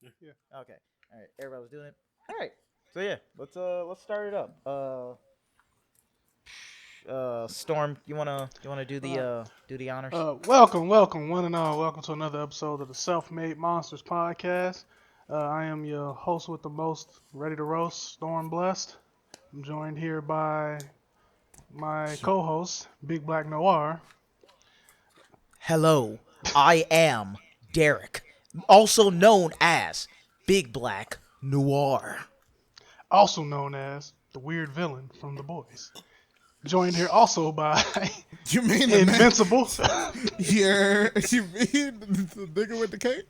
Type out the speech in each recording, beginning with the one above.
Yeah. Okay. All right. Everybody was doing it. All right. So yeah, let's start it up. Storm, you wanna All right. do the honors? Welcome, one and all. Welcome to another episode of the Self-Made Monsters podcast. I am your host with the most, ready to roast, StormBlessed. I'm joined here by my co-host, BigBlackNoir. Hello, I am Derek, also known as Big Black Noir. Also known as the weird villain from The Boys. Joined here also by You mean the name? Invincible. Yeah, you mean the nigga with the cape?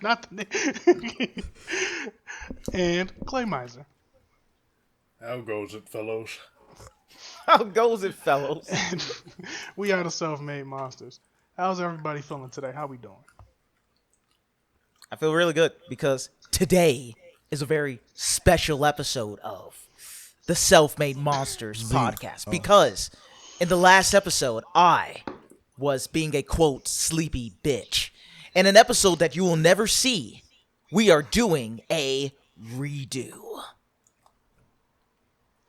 Not the and Claymizer. How goes it, fellows? How goes it, fellows? And we are the Self-Made Monsters. How's everybody feeling today? How we doing? I feel really good because today is a very special episode of the Self-Made Monsters podcast. Because in the last episode, I was being a quote sleepy bitch. In an episode that you will never see, we are doing a redo.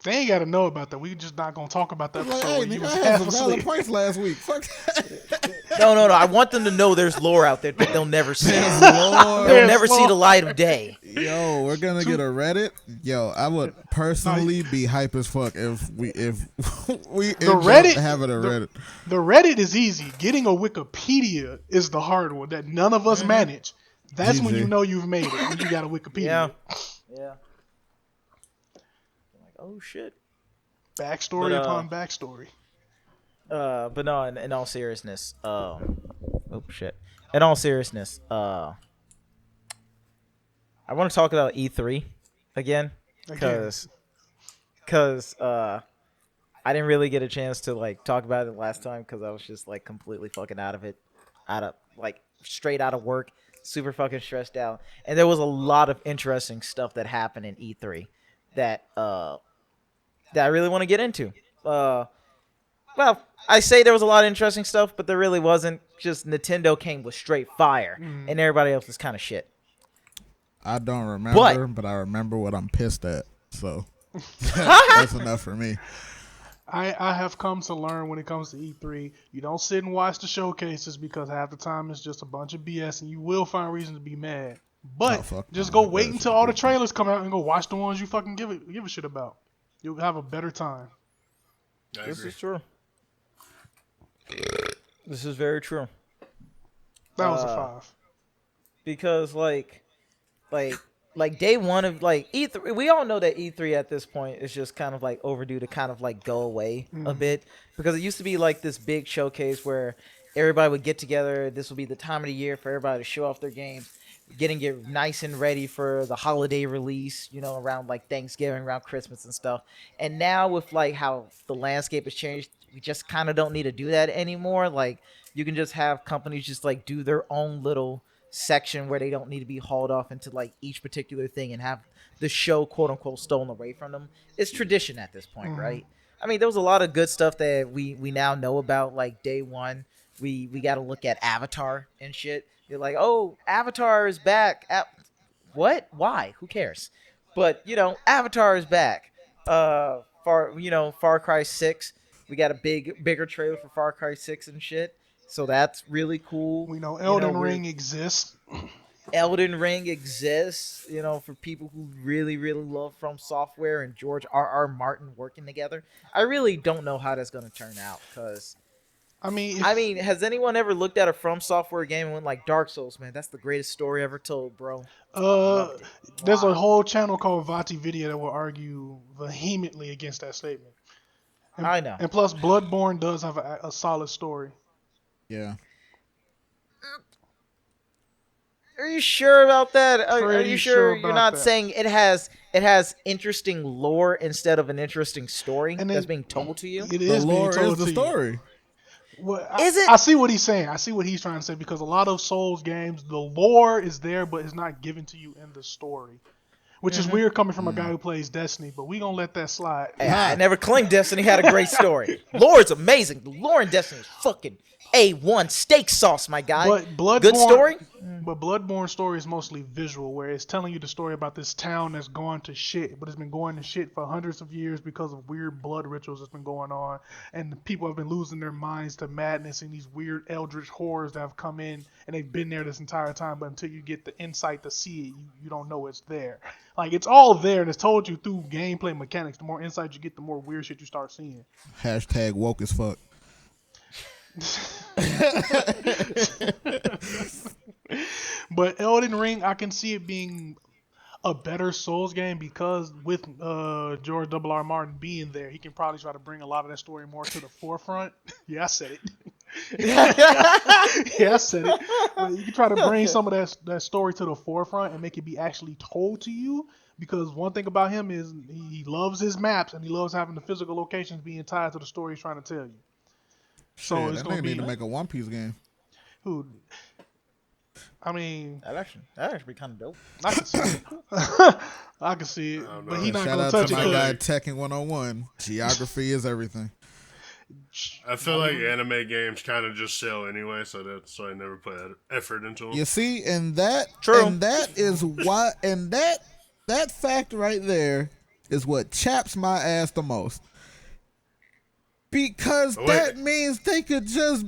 They ain't got to know about that. We just not gonna talk about that Like, episode hey, when you nigga, was I had half some valid asleep. points last week. Fuck that. No. I want them to know there's lore out there that they'll never see. Lord. They'll There's never see lore. the light of day. Yo, we're gonna get a Reddit. Yo, I would personally be hype as fuck if we Reddit- having a Reddit. The Reddit is easy. Getting a Wikipedia is the hard one that none of us manage. That's when GG. you know you've made it. When you got a Wikipedia. Yeah. Like, oh shit. Backstory But, upon backstory. But no, in all seriousness, oh shit. In all seriousness, I want to talk about E3 again, because I didn't really get a chance to like talk about it last time because I was just like completely fucking out of straight out of work, super fucking stressed out, and there was a lot of interesting stuff that happened in E3 that I really want to get into. Well, I say there was a lot of interesting stuff, but there really wasn't. Just Nintendo came with straight fire, and everybody else was kind of shit. I don't remember, but I remember what I'm pissed at. So that's enough for me. I have come to learn when it comes to E3, you don't sit and watch the showcases because half the time it's just a bunch of BS and you will find reason to be mad. But just go wait until all the trailers come out and go watch the ones you fucking give a shit about. You'll have a better time. This is true. This is very true. That was a 5. Because like day one of like E3, we all know that E3 at this point is just kind of like overdue to kind of like go away a bit, because it used to be like this big showcase where everybody would get together. This would be the time of the year for everybody to show off their games, getting it nice and ready for the holiday release, around like Thanksgiving, around Christmas and stuff. And now with like how the landscape has changed, we just kind of don't need to do that anymore. Like you can just have companies just like do their own little section where they don't need to be hauled off into like each particular thing and have the show quote unquote stolen away from them. It's tradition at this point, right? I mean, there was a lot of good stuff that we now know about. Like day one, we got to look at Avatar and shit. You're like, oh, Avatar is back. What? Why? Who cares? But Avatar is back. Far Cry 6. We got a bigger trailer for Far Cry 6 and shit. So that's really cool. We know Elden Ring exists. Elden Ring exists, for people who really, really love From Software and George R.R. Martin working together. I really don't know how that's going to turn out, because I mean, has anyone ever looked at a From Software game and went like, Dark Souls, man, that's the greatest story ever told, bro? There's a whole channel called Vati Video that will argue vehemently against that statement. I know. And plus, Bloodborne does have a solid story. Yeah. Are you sure about that? Are Pretty you sure sure you're about not that. saying it has interesting lore instead of an interesting story And that's it- being told to you? It The is being lore told is the to you. story. Well, Is it? I see what he's saying. I see what he's trying to say, because a lot of Souls games, the lore is there, but it's not given to you in the story. Which is weird coming from a guy who plays Destiny, but we gonna let that slide. Hey, I never claimed Destiny had a great story. Lore's amazing. The lore in Destiny is fucking A1 steak sauce, my guy. But Bloodborne, Good story? But Bloodborne story is mostly visual, where it's telling you the story about this town that's gone to shit, but it's been going to shit for hundreds of years because of weird blood rituals that's been going on, and the people have been losing their minds to madness and these weird eldritch horrors that have come in, and they've been there this entire time, but until you get the insight to see it, you don't know it's there. Like, it's all there, and it's told you through gameplay mechanics. The more insight you get, the more weird shit you start seeing. Hashtag woke as fuck. But Elden Ring, I can see it being a better Souls game because with George R.R. Martin being there, he can probably try to bring a lot of that story more to the forefront. Yeah, I said it. Yeah, I said it. But you can try to bring some of that story to the forefront and make it be actually told to you. Because one thing about him is he loves his maps and he loves having the physical locations being tied to the story he's trying to tell you. So Shit, it's that going nigga to be need to make a One Piece game. who. I mean, that actually be kind of dope. I can see it. I can see it, but he's not Shout gonna out touch to it. my guy Tekken 101. Geography is everything. I feel like anime games kind of just sell anyway, so that's why I never put effort into them. You see, and that True. and that is why, and that fact right there is what chaps my ass the most. Because that means they could just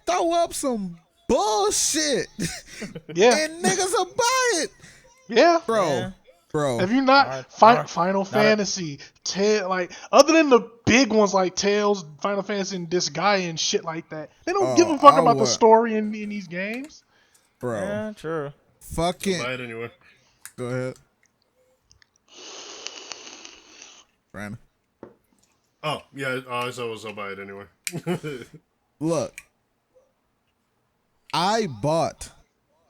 throw up some bullshit. Yeah. And niggas will buy it. Yeah. Bro. Have you not Final Fantasy, other than the big ones like Tales, Final Fantasy, and this guy and shit like that, they don't give a fuck about the story in these games. Bro. Yeah, true. Fucking. Buy it anyway. Go ahead. Brandon. Oh, yeah, I was I'll buy it anyway. Look. I bought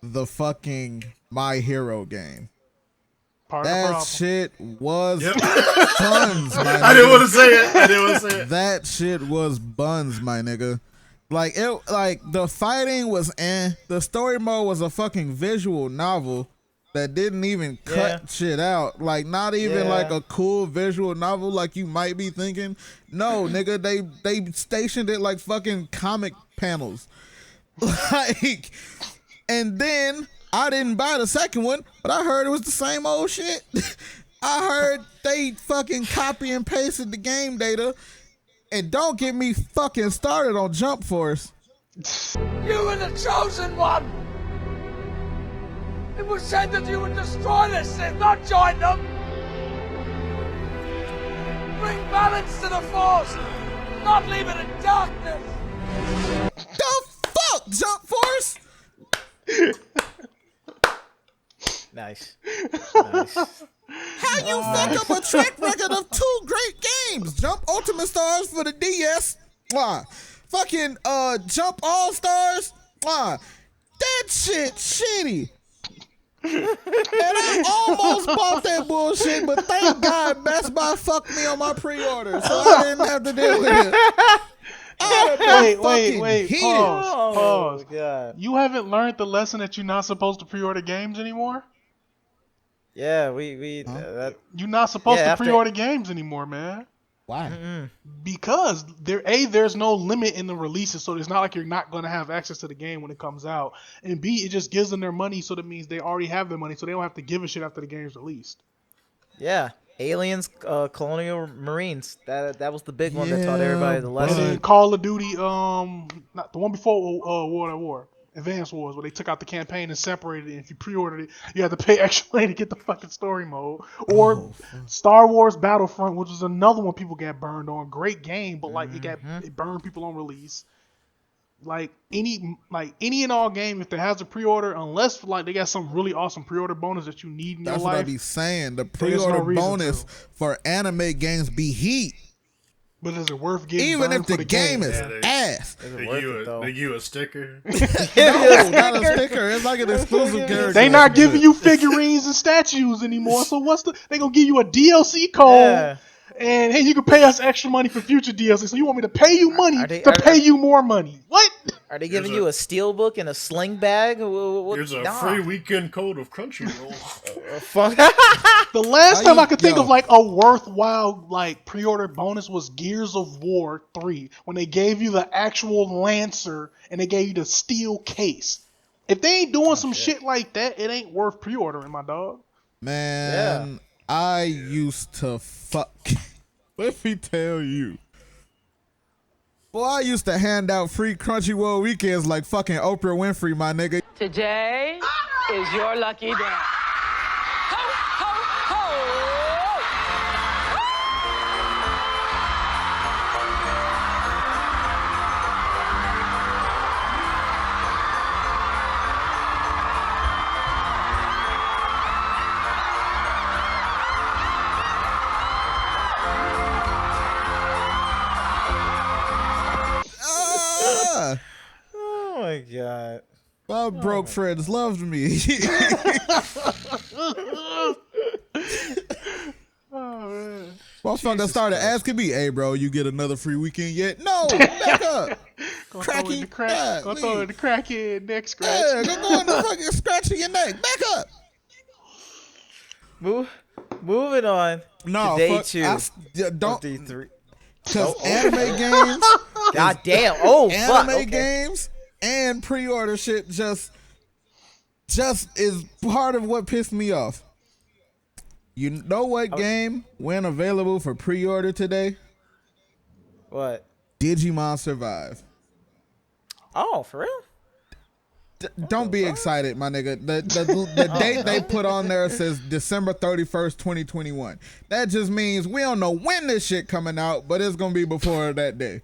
the fucking My Hero game. That shit was buns, my nigga. I didn't want to say it. That shit was buns, my nigga. Like the fighting was the story mode was a fucking visual novel that didn't even cut shit out. Like not even like a cool visual novel like you might be thinking. No, nigga, they stationed it like fucking comic panels. Like, and then I didn't buy the second one, but I heard it was the same old shit. I heard they fucking copy and pasted the game data, and don't get me fucking started on Jump Force. You were the chosen one! It was said that you would destroy the Sith, not join them! Bring balance to the Force, not leave it in darkness! The fuck, Jump Force? Nice. How you fuck up a track record of 2 great games? Jump Ultimate Stars for the DS. Fucking Jump All Stars. That shit shitty. And I almost bought that bullshit, but thank God Best Buy fucked me on my pre-order, so I didn't have to deal with it. Wait. Pause. Oh, God. You haven't learned the lesson that you're not supposed to pre-order games anymore? Yeah, you're not supposed to pre-order games anymore, man. Why? Because there's no limit in the releases, so it's not like you're not going to have access to the game when it comes out. And B, it just gives them their money, so that means they already have their money, so they don't have to give a shit after the game's released. Yeah. Aliens, Colonial Marines. That was the big one that taught everybody the lesson. And then Call of Duty, not the one before World at War, Advanced Wars, where they took out the campaign and separated it. And if you pre-ordered it, you had to pay extra money to get the fucking story mode. Or Star Wars Battlefront, which was another one people got burned on. Great game, but like it burned people on release. Like any and all game, if it has a pre-order, unless like they got some really awesome pre-order bonus that you need in your life. That's what I be saying. The pre-order bonus for anime games be heat. But is it worth getting even if for the game is ass? They give you a sticker. No, not a sticker. It's like an exclusive character. They not giving you figurines and statues anymore. So they gonna give you a DLC code? Yeah. And hey, you can pay us extra money for future DLC. So you want me to pay you money to pay you more money? What? Are they giving you a steelbook and a sling bag? Here's a free weekend code of Crunchyroll. The last time I could think of like a worthwhile like pre-order bonus was Gears of War 3 when they gave you the actual Lancer and they gave you the steel case. If they ain't doing some shit like that, it ain't worth pre-ordering, my dog. Man, I used to fuck. Let me tell you. Boy, I used to hand out free Crunchyroll weekends like fucking Oprah Winfrey, my nigga. Today is your lucky day. Ho, ho, ho! Oh my god. My broke friends loved me. Oh man. Motherfucker started asking me, "Hey, bro, you get another free weekend yet?" No, back up. Gonna Cracky, throw it in the crackhead neck scratch. Yeah, go in the fucking scratching your neck. Back up. Moving on. No, to day fuck, 2. don't. D3. Because anime games, God damn. Oh, fuck. anime Okay. games and pre-order shit just is part of what pissed me off. You know what game went available for pre-order today? What? Digimon Survive. Oh, for real? Don't be excited, my nigga. The date they put on there says December 31st, 2021. That just means we don't know when this shit coming out, but it's gonna be before that day.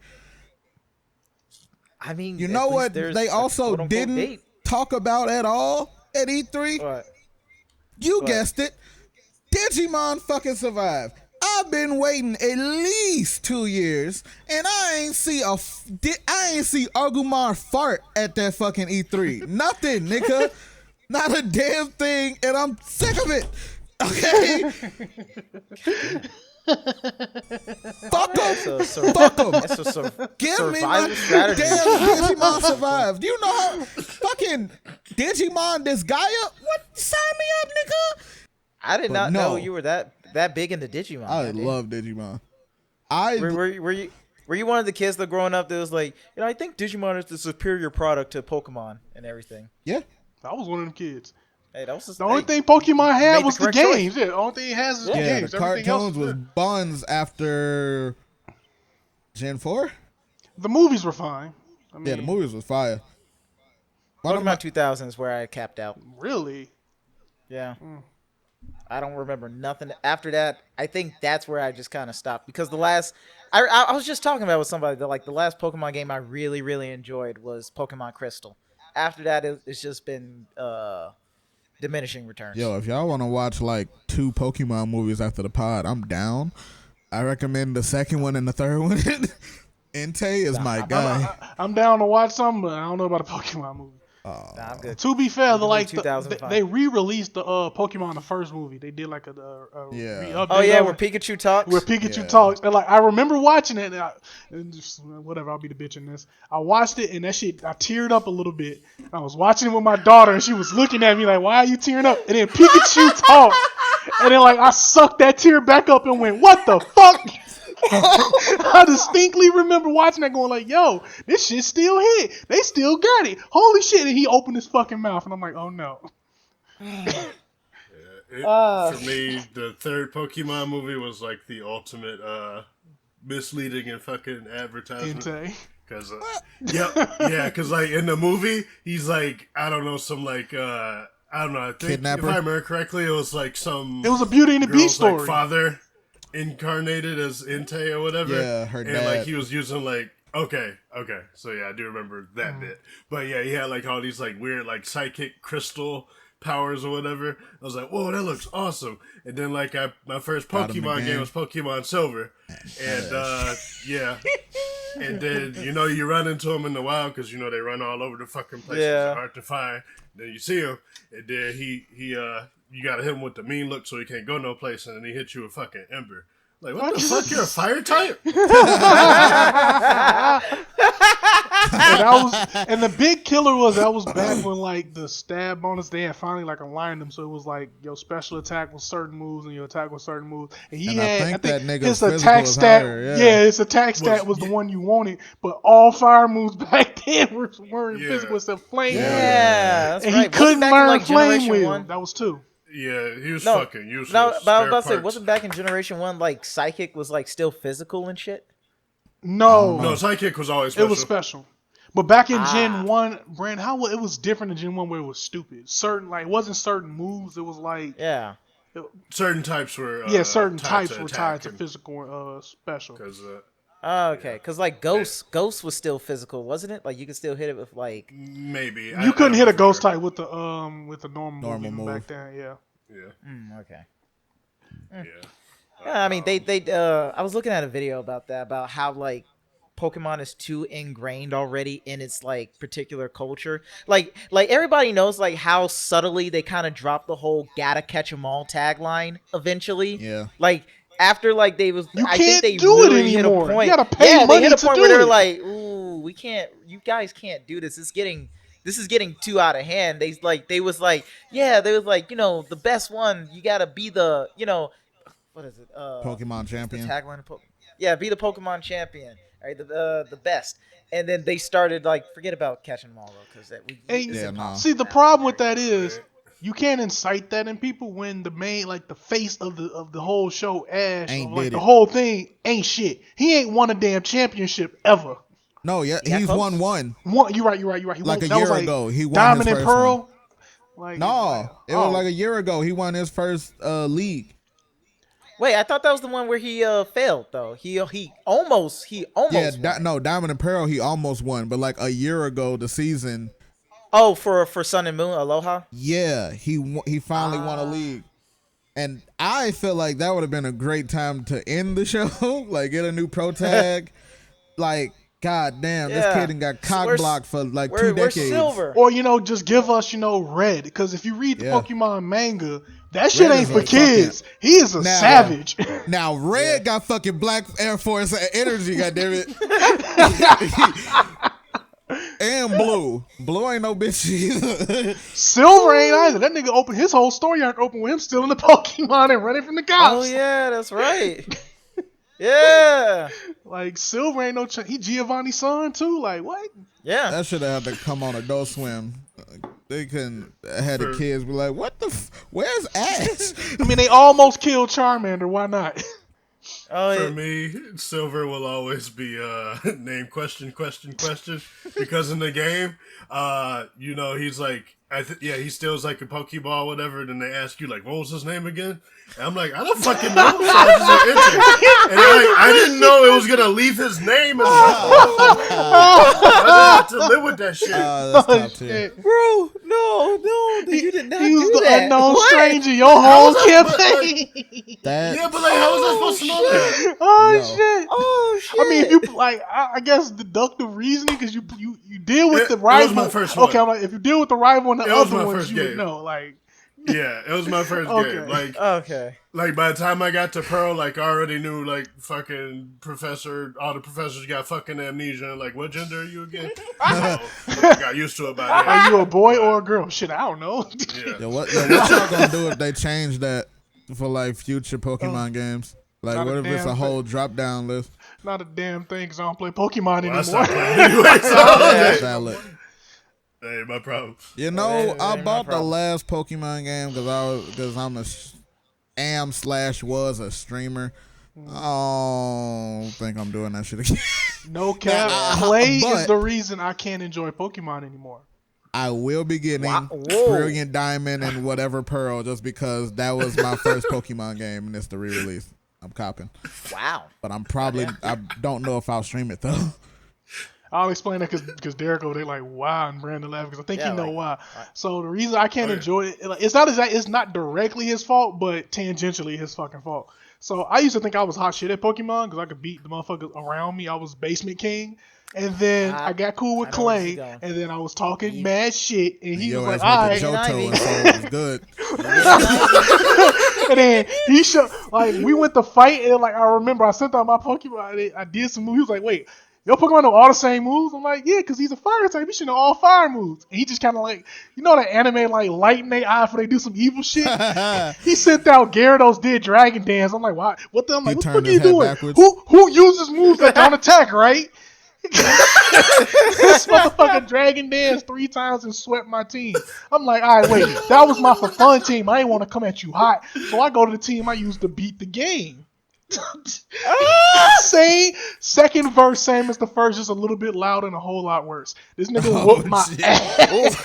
I mean, You know what they also didn't date. talk about at all at E3? What? You guessed it. Digimon fucking Survive. I've been waiting at least 2 years, and I ain't see Agumon fart at that fucking E3. Nothing, nigga. Not a damn thing, and I'm sick of it. Okay. Fuck them. Fuck them. Give me my strategy. damn Digimon Survive. Do you know how fucking Digimon this guy up? What? Sign me up, nigga. I did not know you were that big into Digimon. I love Digimon. Were you one of the kids that growing up that was like, I think Digimon is the superior product to Pokemon and everything? Yeah. I was one of them kids. Hey, that was the only thing Pokemon had was the games. Choice. Yeah, the only thing it has is the games. The Everything cartoons else was buns after Gen 4. The movies were fine. I mean, the movies was fire. Pokemon 2000 is where I capped out. Really? Yeah. I don't remember nothing after that. I think that's where I just kind of stopped because the last I was just talking about with somebody that like the last Pokemon game I really really enjoyed was Pokemon Crystal. After that, it's just been diminishing returns. Yo, if y'all want to watch like 2 Pokemon movies after the pod, I'm down. I recommend the second one and the third one. Entei is my guy. I'm down to watch something, but I don't know about a Pokemon movie. I'm good. To be fair, they re-released the Pokemon the first movie. They did like a yeah. Oh yeah, where Pikachu talks. Where Pikachu talks, and like I remember watching it. And just, whatever, I'll be the bitch in this. I watched it, and that shit, I teared up a little bit. I was watching it with my daughter, and she was looking at me like, "Why are you tearing up?" And then Pikachu talked, and then like I sucked that tear back up and went, "What the fuck?" I distinctly remember watching that going like, yo, this shit still hit. They still got it. Holy shit. And he opened his fucking mouth and I'm like, oh no. For me, the third Pokemon movie was like the ultimate misleading and fucking advertisement. Because, because like in the movie, he's like, I don't know, some like, I don't know, I think Kidnapper? if I remember correctly, it was like some. It was a Beauty and the Beast story. Like, father incarnated as Entei or whatever. Yeah, her dad. And like he was using like okay. So yeah, I do remember that bit. But yeah, he had like all these like weird like psychic crystal powers or whatever. I was like, whoa, that looks awesome. And then like my first Pokemon game was Pokemon Silver. And and then you run into them in the wild because they run all over the fucking place. It's hard to find. Then you see him, and then he you gotta hit him with the mean look so he can't go no place, and then he hits you with fucking Ember. Like, what the fuck? You're a fire type? And the big killer was that was back when like the stab bonus they had finally like aligned them, so it was like your special attack was certain moves and your attack was certain moves. And he I think that his attack stat, his attack stat was the one you wanted, but all fire moves back then weren't physical except flame. Yeah, that's and right. he couldn't learn like flame wheel. That was 2. Yeah, he was fucking useless. No, but I was about to say, wasn't back in Generation 1 like Psychic was like still physical and shit? No, Psychic was always special. It was special. But back in Gen 1, Brand, it was different in Gen 1 where it was stupid. It wasn't certain moves, it was like... Yeah. Certain types were... certain types were tied to physical special. Okay, because like Ghost was still physical, wasn't it? Like you could still hit it with like... Maybe. You couldn't hit a Ghost type with the normal move back then, Yeah. Okay. Yeah. Yeah, I mean, I was looking at a video about that, about how like Pokemon is too ingrained already in its like particular culture. Like everybody knows like how subtly they kind of dropped the whole "gotta catch 'em all" tagline eventually. Yeah. Like after like they was, you I can't think they do really it anymore. hit a point. You gotta pay money they hit a to point do where they're it. like, "Ooh, we can't. You guys can't do this. This is getting too out of hand." They was like, the best one. You gotta be the, what is it? Pokemon champion. The tagline of be the Pokemon champion. Right, the best. And then they started like, forget about catching them all though, because See, the problem with that is you can't incite that in people when the main, like the face of the whole show, Ash, the whole thing ain't shit. He ain't won a damn championship ever. No, he's won one. You're right. He like a year ago, he won Diamond his and first Pearl. One. It was like a year ago. He won his first league. Wait, I thought that was the one where he failed though. He almost. Diamond and Pearl he almost won, but like a year ago the season. Oh, for Sun and Moon Aloha. Yeah, he finally won a league, and I feel like that would have been a great time to end the show. Like get a new pro tag, like. God damn, this kid got cock blocked for like 2 decades. Silver. Or, just give us, Red. Because if you read the Pokemon manga, that shit ain't for kids. He is a savage. Now, Red got fucking Black Air Force energy, goddammit. And Blue. Blue ain't no bitch either. Silver ain't either. That nigga opened his whole story arc open with him stealing the Pokemon and running from the cops. Oh, yeah, that's right. Yeah. Like, Silver ain't no... he Giovanni's son, too. Like, what? Yeah. That should have had to come on Adult Swim. They couldn't have the kids be like, what the... where's Ash? I mean, they almost killed Charmander. Why not? For me, Silver will always be named question. Because in the game, he's like... he steals like a Pokeball or whatever, then they ask you like, what was his name again? And I'm like, I don't fucking know. So I just like, enter. And I didn't know it was gonna leave his name. I didn't have to live with that shit. Bro, no, you did not He was do the that. unknown stranger your whole campaign. But like, how was I supposed to know that? Oh shit! I mean, if you like, I guess deductive reasoning because you deal with the rival. It was my first one. Okay, I'm like, if you deal with the rival and the other ones, you would game. know. Like, yeah, it was my first game. Like, like by the time I got to Pearl, like I already knew like fucking all the professors got fucking amnesia. Like, what gender are you again? I got used to it by then. Are you a boy or a girl? Shit, I don't know. What y'all gonna do if they change that for like future Pokemon games? Like, what if it's a whole drop down list? Not a damn thing because I don't play Pokemon anymore. I stopped playing anyway, so valid. That ain't my problem. I bought the last Pokemon game because I'm was a streamer. I don't think I'm doing that shit again. No cap. Play is the reason I can't enjoy Pokemon anymore. I will be getting Brilliant Diamond and whatever Pearl just because that was my first Pokemon game and it's the re-release. I'm copping. Wow. But I don't know if I'll stream it though. I'll explain that because Derek over there like, wow, and Brandon laughing because I think you know why. So the reason I can't enjoy it, it's not directly his fault, but tangentially his fucking fault. So I used to think I was hot shit at Pokemon because I could beat the motherfuckers around me. I was basement king. And then I got cool with Clay, and then I was talking mad shit, and he was like, all right. Johto, and so it was good. And then he showed, like, we went to fight, and like I remember I sent out my Pokemon. I did some moves. He was like, "Wait, your Pokemon know all the same moves?" I'm like, "Yeah, because he's a fire type. He should know all fire moves." And he just kind of like, you know, that anime like lighten their eye before they do some evil shit. He sent out Gyarados did Dragon Dance. I'm like, "Why? What the? I'm like, what the fuck are you doing? Backwards. Who uses moves that don't attack, right?" This motherfucking Dragon Dance 3 times and swept my team. I'm like, all right, wait, that was my for fun team. I didn't want to come at you hot, so I go to the team I used to beat the game. Same second verse, same as the first, just a little bit louder and a whole lot worse. This nigga whooped my ass.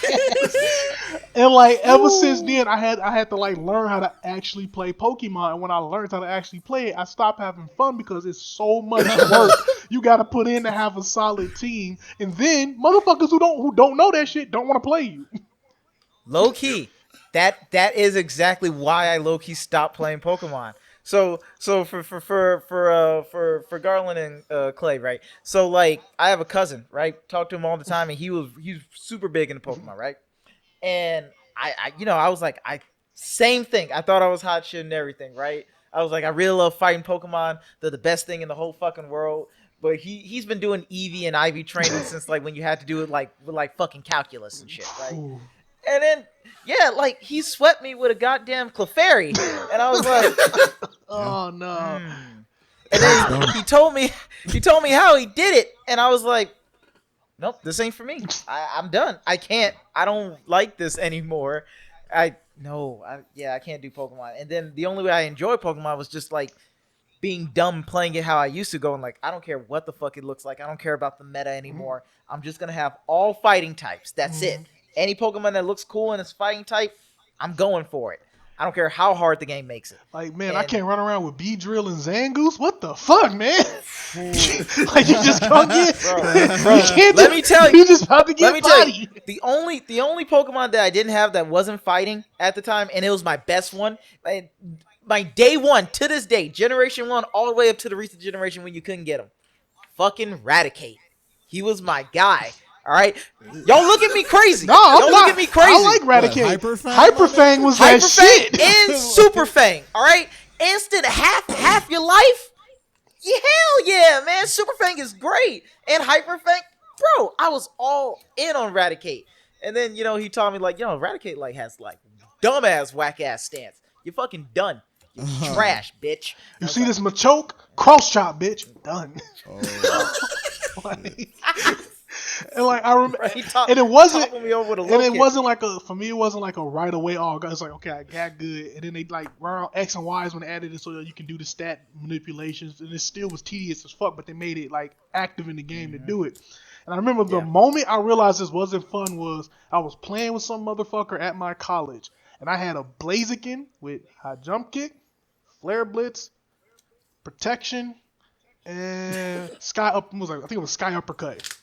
And like ever since then, I had to like learn how to actually play Pokemon. And when I learned how to actually play it, I stopped having fun because it's so much work you got to put in to have a solid team. And then motherfuckers who don't know that shit don't want to play you. Low key, that is exactly why I low key stopped playing Pokemon. So for Garland and Clay, right? So like I have a cousin, right? Talk to him all the time, and he's super big into Pokemon, right? And I was like, same thing. I thought I was hot shit and everything, right? I was like, I really love fighting Pokemon. They're the best thing in the whole fucking world. But he's been doing EV and IV training since like when you had to do it like with like fucking calculus and shit, right? Ooh. And then like he swept me with a goddamn Clefairy, and I was like, oh no. And then he told me how he did it, and I was like, nope, this ain't for me. I'm done. I don't like this anymore. I can't do Pokemon. And then the only way I enjoy Pokemon was just like being dumb playing it how I used to go, and like I don't care what the fuck it looks like. I don't care about the meta anymore. I'm just gonna have all fighting types. That's it. Any Pokemon that looks cool and is fighting type, I'm going for it. I don't care how hard the game makes it. Like, man, I can't run around with Beedrill and Zangoose. What the fuck, man? Like, you just gonna get... Bro, let me tell you. You just about to get bodied. The only Pokemon that I didn't have that wasn't fighting at the time, and it was my best one, my day one, to this day, Generation 1, all the way up to the recent generation when you couldn't get him. Fucking Raticate. He was my guy. All right, y'all look at me crazy. No, I'm don't not. Look at me crazy. I like Raticate. Hyperfang was that shit. And Super Fang. All right, instant half your life. Yeah, hell yeah, man. Super Fang is great, and Hyperfang, bro. I was all in on Raticate, and then he taught me like, Raticate like has like dumbass whack ass stance. You're fucking done. You're trash, bitch. You see this Machoke? Cross chop, bitch. Done. And like I remember, and it wasn't like for me. It wasn't like a right away. Oh, it's like okay, I got good, and then they like around X and Y's when they added it so that you can do the stat manipulations, and it still was tedious as fuck, but they made it like active in the game to do it. And I remember the moment I realized this wasn't fun was I was playing with some motherfucker at my college, and I had a Blaziken with high jump kick, flare blitz, protection, and I think it was sky uppercut.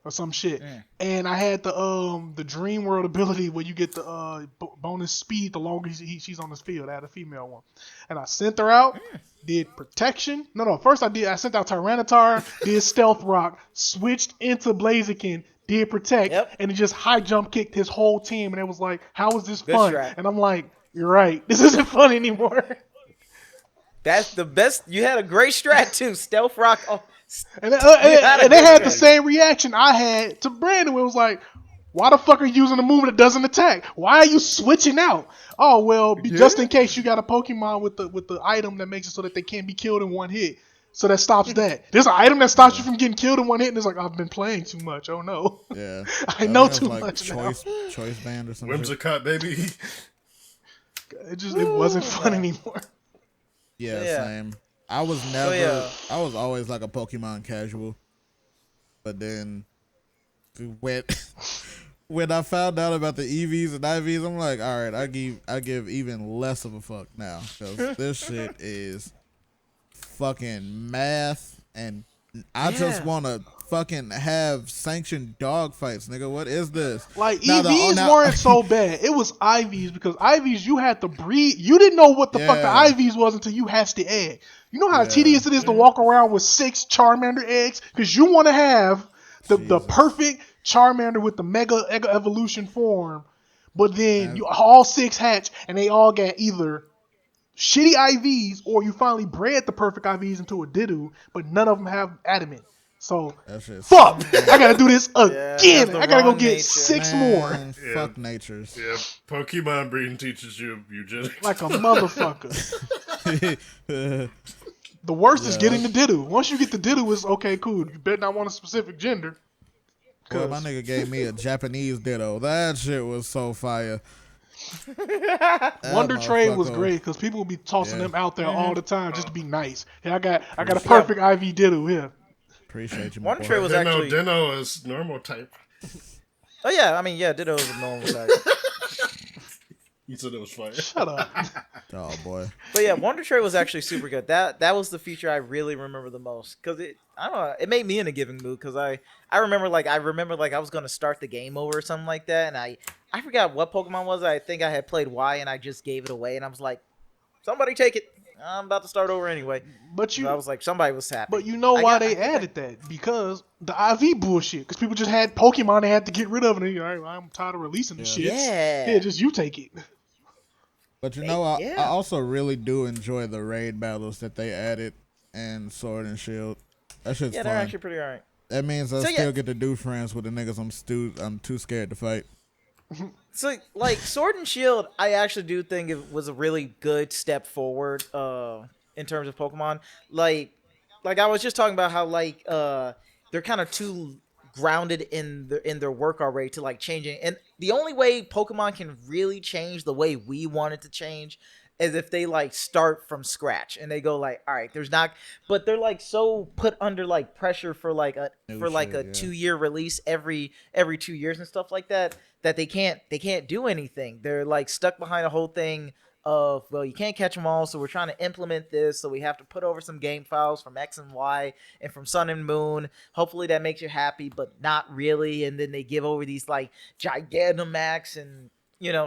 Or some shit, and I had the Dream World ability where you get the bonus speed the longer she's on this field. I had a female one, and I sent her out, did protection. First I sent out Tyranitar, did Stealth Rock, switched into Blaziken, did protect, and it just high jump kicked his whole team, and it was like, how is this fun? Strat. And I'm like, you're right, this isn't fun anymore. That's the best. You had a great strat too, Stealth Rock. Oh. And they had the same reaction I had to Brandon. Where it was like, why the fuck are you using a move that doesn't attack? Why are you switching out? Oh well, just in case you got a Pokemon with the item that makes it so that they can't be killed in one hit. So that stops that. There's an item that stops you from getting killed in one hit, and it's like, I've been playing too much. Oh no. Yeah. I know too like much now. Choice band or something. Whimsicott, baby. It wasn't fun anymore. Yeah, same. I was always like a Pokemon casual. But then when I found out about the EVs and IVs, I'm like, all right, I give even less of a fuck now. Because this shit is fucking math, and I just want to fucking have sanctioned dog fights, nigga. What is this? Like, EVs weren't so bad. It was IVs, because IVs, you had to breed. You didn't know what the fuck the IVs was until you hatched the egg. You know how tedious it is to walk around with 6 Charmander eggs? Because you want to have the perfect Charmander with the Mega Evolution form, but then all 6 hatch, and they all got either shitty IVs, or you finally bred the perfect IVs into a Didu, but none of them have adamant. So, fuck! I gotta do this again. I gotta go get 6 more. Fuck natures. Yeah, Pokemon breeding teaches you eugenics. Like a motherfucker. The worst is getting the Didu. Once you get the Didu, it's okay, cool. You better not want a specific gender. Well, my nigga gave me a Japanese Ditto. That shit was so fire. Wonder Trade was great because people will be tossing them out there all the time just to be nice. Yeah, I got a perfect IV Ditto here. Appreciate you. Wonder Trade was actually Dino is normal type. Oh yeah, I mean Ditto is a normal type. You said it was fire. Shut up. Oh boy. But yeah, Wonder Trade was actually super good. That was the feature I really remember the most because I don't know, it made me in a giving mood because I remember I was gonna start the game over or something like that, and I forgot what Pokemon was. I think I had played Y and I just gave it away, and I was like, somebody take it. I'm about to start over anyway. But I was like, somebody was happy. But you know why they added that? Because the IV bullshit. Because people just had Pokemon they had to get rid of, and I'm tired of releasing this shit. Yeah, just you take it. But you know, I also really do enjoy the raid battles that they added in Sword and Shield. That shit's fun. They're actually pretty alright. That means I still get to do friends with the niggas I'm too scared to fight. So, like, Sword and Shield, I actually do think it was a really good step forward in terms of Pokemon. Like I was just talking about how, like, they're kind of too grounded in their work already to, like, changing. And the only way Pokemon can really change the way we want it to change is if they, like, start from scratch. And they go, like, all right, there's not... But they're, like, so put under, like, pressure for, like, a 2-year release every 2 years and stuff like that, that they can't do anything. They're like stuck behind a whole thing of, well, you can't catch them all, so we're trying to implement this, so we have to put over some game files from X and Y and from Sun and Moon. Hopefully that makes you happy, but not really. And then they give over these like Gigantamax and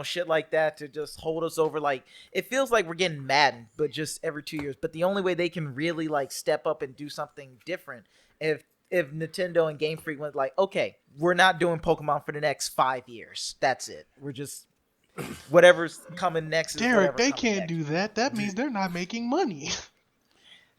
shit like that to just hold us over. Like, it feels like we're getting Madden, but just every 2 years. But the only way they can really like step up and do something different if Nintendo and Game Freak went like, okay, we're not doing Pokemon for the next 5 years. That's it. We're just whatever's coming next. Derek, they can't do that. That means they're not making money.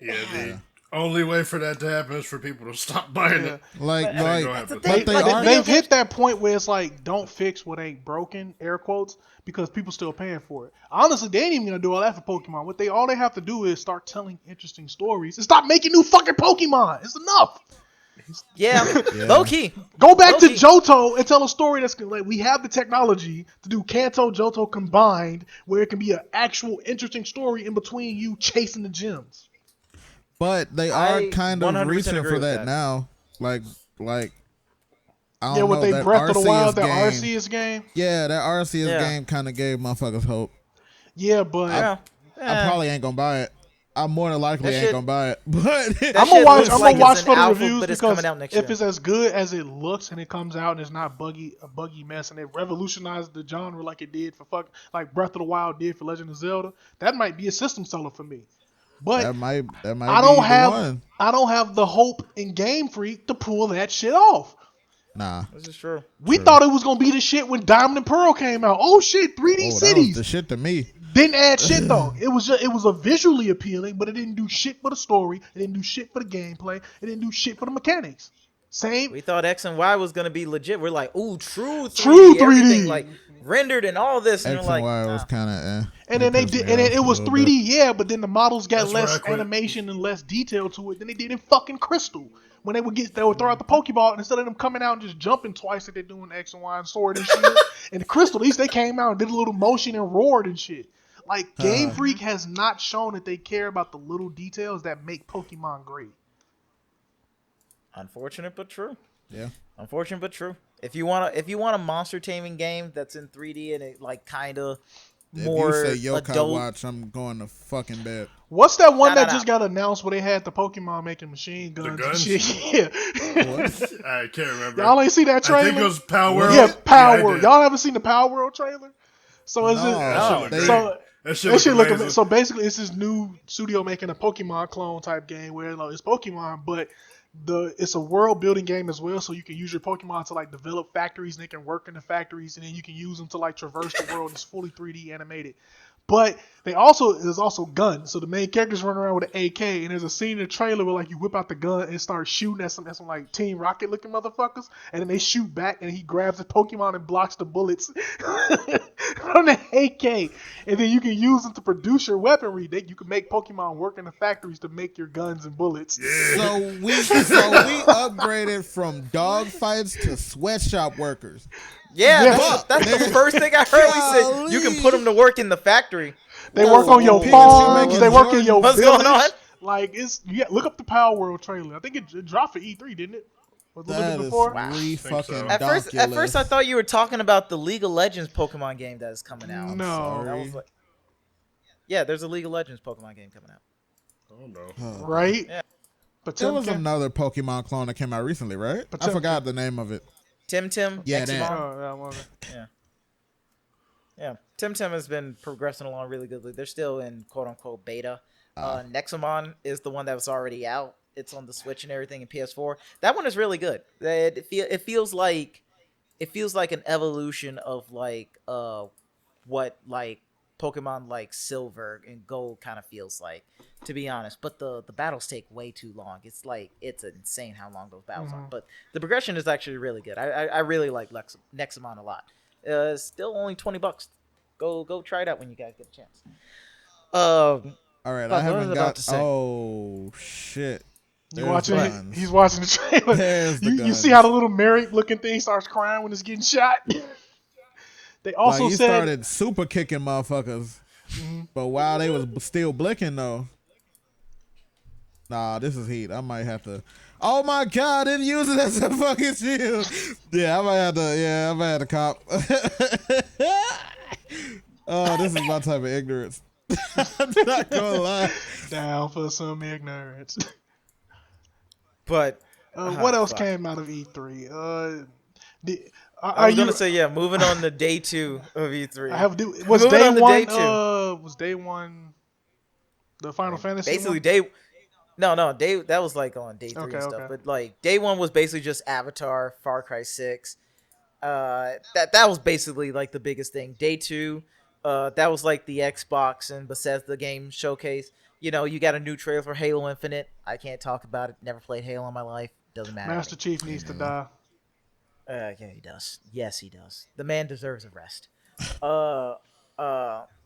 Yeah, the only way for that to happen is for people to stop buying it. They've hit that point where it's like, don't fix what ain't broken, air quotes, because people still paying for it. Honestly, they ain't even gonna do all that for Pokemon. All they have to do is start telling interesting stories and stop making new fucking Pokemon. It's enough. Yeah. Low key. Go back to Johto and tell a story that's like, we have the technology to do Kanto, Johto combined, where it can be an actual interesting story in between you chasing the gems. But they are kind of reaching for that now. Like I don't know, with they Breath of the Wild, that game, Arceus game. Yeah, that Arceus game kind of gave motherfuckers hope. Yeah, but I probably ain't gonna buy it. I more than likely ain't gonna buy it, but I'm gonna watch for the reviews because if it's as good as it looks and it comes out and it's not a buggy mess and it revolutionized the genre like it did like Breath of the Wild did for Legend of Zelda, that might be a system seller for me. But that might I don't have the hope in Game Freak to pull that shit off. Nah, this is true. We thought it was gonna be the shit when Diamond and Pearl came out. Oh shit, 3D cities. That was the shit to me. Didn't add shit though. It was a visually appealing, but it didn't do shit for the story. It didn't do shit for the gameplay. It didn't do shit for the mechanics. Same. We thought X and Y was gonna be legit. We're like, ooh, true 3D. Like rendered and all this. And X and Y was kind of. And then they did, and it was 3D, but then the models got less animation and less detail to it than they did in fucking Crystal. When they would throw out the Pokeball, and instead of them coming out and just jumping twice like they do in X and Y and Sword and shit, and the Crystal, at least they came out and did a little motion and roared and shit. Like, Game Freak has not shown that they care about the little details that make Pokemon great. Unfortunate but true. Yeah. Unfortunate but true. If you want a monster taming game that's in 3D and it like kind of more if you say Yokai adult, Watch, I'm going to fucking bed. What's that one that just got announced where they had the Pokemon making machine guns? The guns? And shit? Yeah. I can't remember. Y'all ain't see that trailer? I think it was Power World. Yeah, Power World. Y'all haven't seen the Power World trailer? So is that shit look amazing. So basically, it's this new studio making a Pokemon clone type game where it's Pokemon, but it's a world building game as well. So you can use your Pokemon to like develop factories, and they can work in the factories, and then you can use them to like traverse the world. It's fully 3D animated. But there's also guns. So the main characters run around with an AK, and there's a scene in the trailer where like you whip out the gun and start shooting at some like Team Rocket looking motherfuckers, and then they shoot back, and he grabs the Pokemon and blocks the bullets from the AK, and then you can use them to produce your weaponry. You can make Pokemon work in the factories to make your guns and bullets. Yeah. So we upgraded from dog fights to sweatshop workers. Yeah, that's the first thing I heard. We said you can put them to work in the factory. They work on your farms. They work in your What's village. going on? Like look up the Power World trailer. I think it dropped for E3, didn't it? Was it a little bit before? Fucking At first, I thought you were talking about the League of Legends Pokemon game that is coming out. No. That was like, yeah, there's a League of Legends Pokemon game coming out. Oh no. Right? Yeah. But there was another Pokemon clone that came out recently, right? I forgot the name of it. Tim. Yeah, Yeah. Tim has been progressing along really good. They're still in quote unquote beta. Nexamon is the one that was already out. It's on the Switch and everything and PS4. That one is really good. It feels like an evolution of like what like Pokemon like Silver and Gold kind of feels like, to be honest. But the battles take way too long. It's insane how long those battles are. But the progression is actually really good. I really like Nexamon a lot. Still only $20. Go try it out when you guys get a chance. All right, I haven't got. Oh shit! He's watching the trailer. You see how the little Merrick looking thing starts crying when it's getting shot. They also he started super kicking motherfuckers, but while they was still blinking though. Nah, this is heat. I might have to. Oh my god! Didn't use it as a fucking shield. Yeah, I might have to. Yeah, I might have to cop. Oh, this is my type of ignorance. I'm not gonna lie. Down for some ignorance. But what else came out of E3? I was gonna say moving on to day 2 of E3. Was day one the Final Fantasy? Basically, that was like on day 3 and stuff. Okay. But like day 1 was basically just Avatar, Far Cry 6. That was basically like the biggest thing. Day 2, that was like the Xbox and Bethesda game showcase. You know, you got a new trailer for Halo Infinite. I can't talk about it. Never played Halo in my life. Doesn't matter. Master Chief needs to die. Yeah, he does. Yes, he does. The man deserves a rest.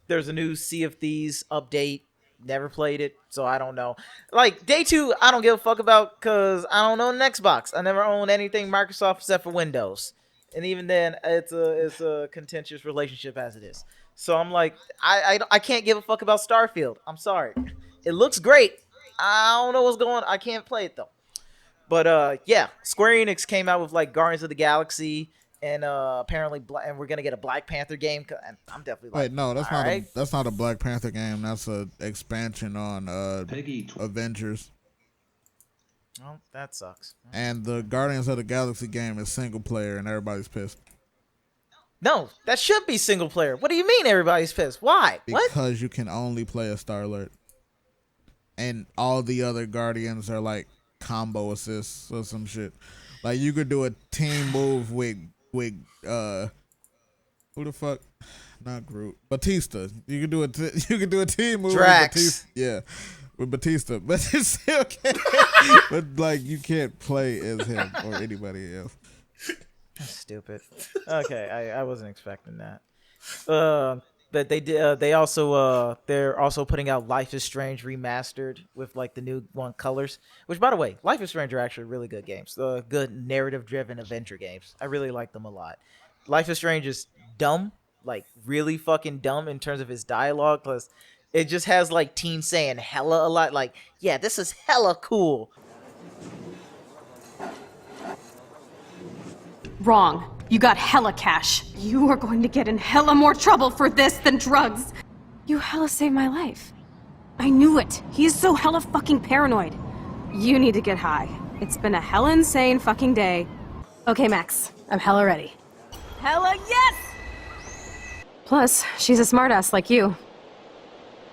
There's a new Sea of Thieves update. Never played it, so I don't know. Like, day 2, I don't give a fuck about because I don't own an Xbox. I never owned anything Microsoft except for Windows. And even then, it's a contentious relationship as it is. So I'm like, I can't give a fuck about Starfield. I'm sorry. It looks great. I don't know what's going on. I can't play it, though. But, yeah, Square Enix came out with, like, Guardians of the Galaxy, and apparently, and we're going to get a Black Panther game. And I'm definitely like, wait, no, that's not a Black Panther game. That's an expansion on Avengers. Well, that sucks. And the Guardians of the Galaxy game is single player, and everybody's pissed. No, that should be single player. What do you mean everybody's pissed? Why? Because you can only play a Star-Lord. And all the other Guardians are like combo assists or some shit. Like you could do a team move with who the fuck? Not Groot. Batista. You could do a team move Drax. with Batista. Yeah. With Batista. But it's still can't. But like you can't play as him or anybody else. That's stupid. Okay, I wasn't expecting that. But they did. They're also putting out Life is Strange remastered with like the new one colors. Which, by the way, Life is Strange are actually really good games. Good narrative-driven adventure games. I really like them a lot. Life is Strange is dumb, like really fucking dumb in terms of its dialogue. Plus, it just has like teens saying hella a lot. Like, yeah, this is hella cool. Wrong. You got hella cash. You are going to get in hella more trouble for this than drugs. You hella saved my life. I knew it. He is so hella fucking paranoid. You need to get high. It's been a hella insane fucking day. Okay, Max. I'm hella ready. Hella yes! Plus, she's a smartass like you.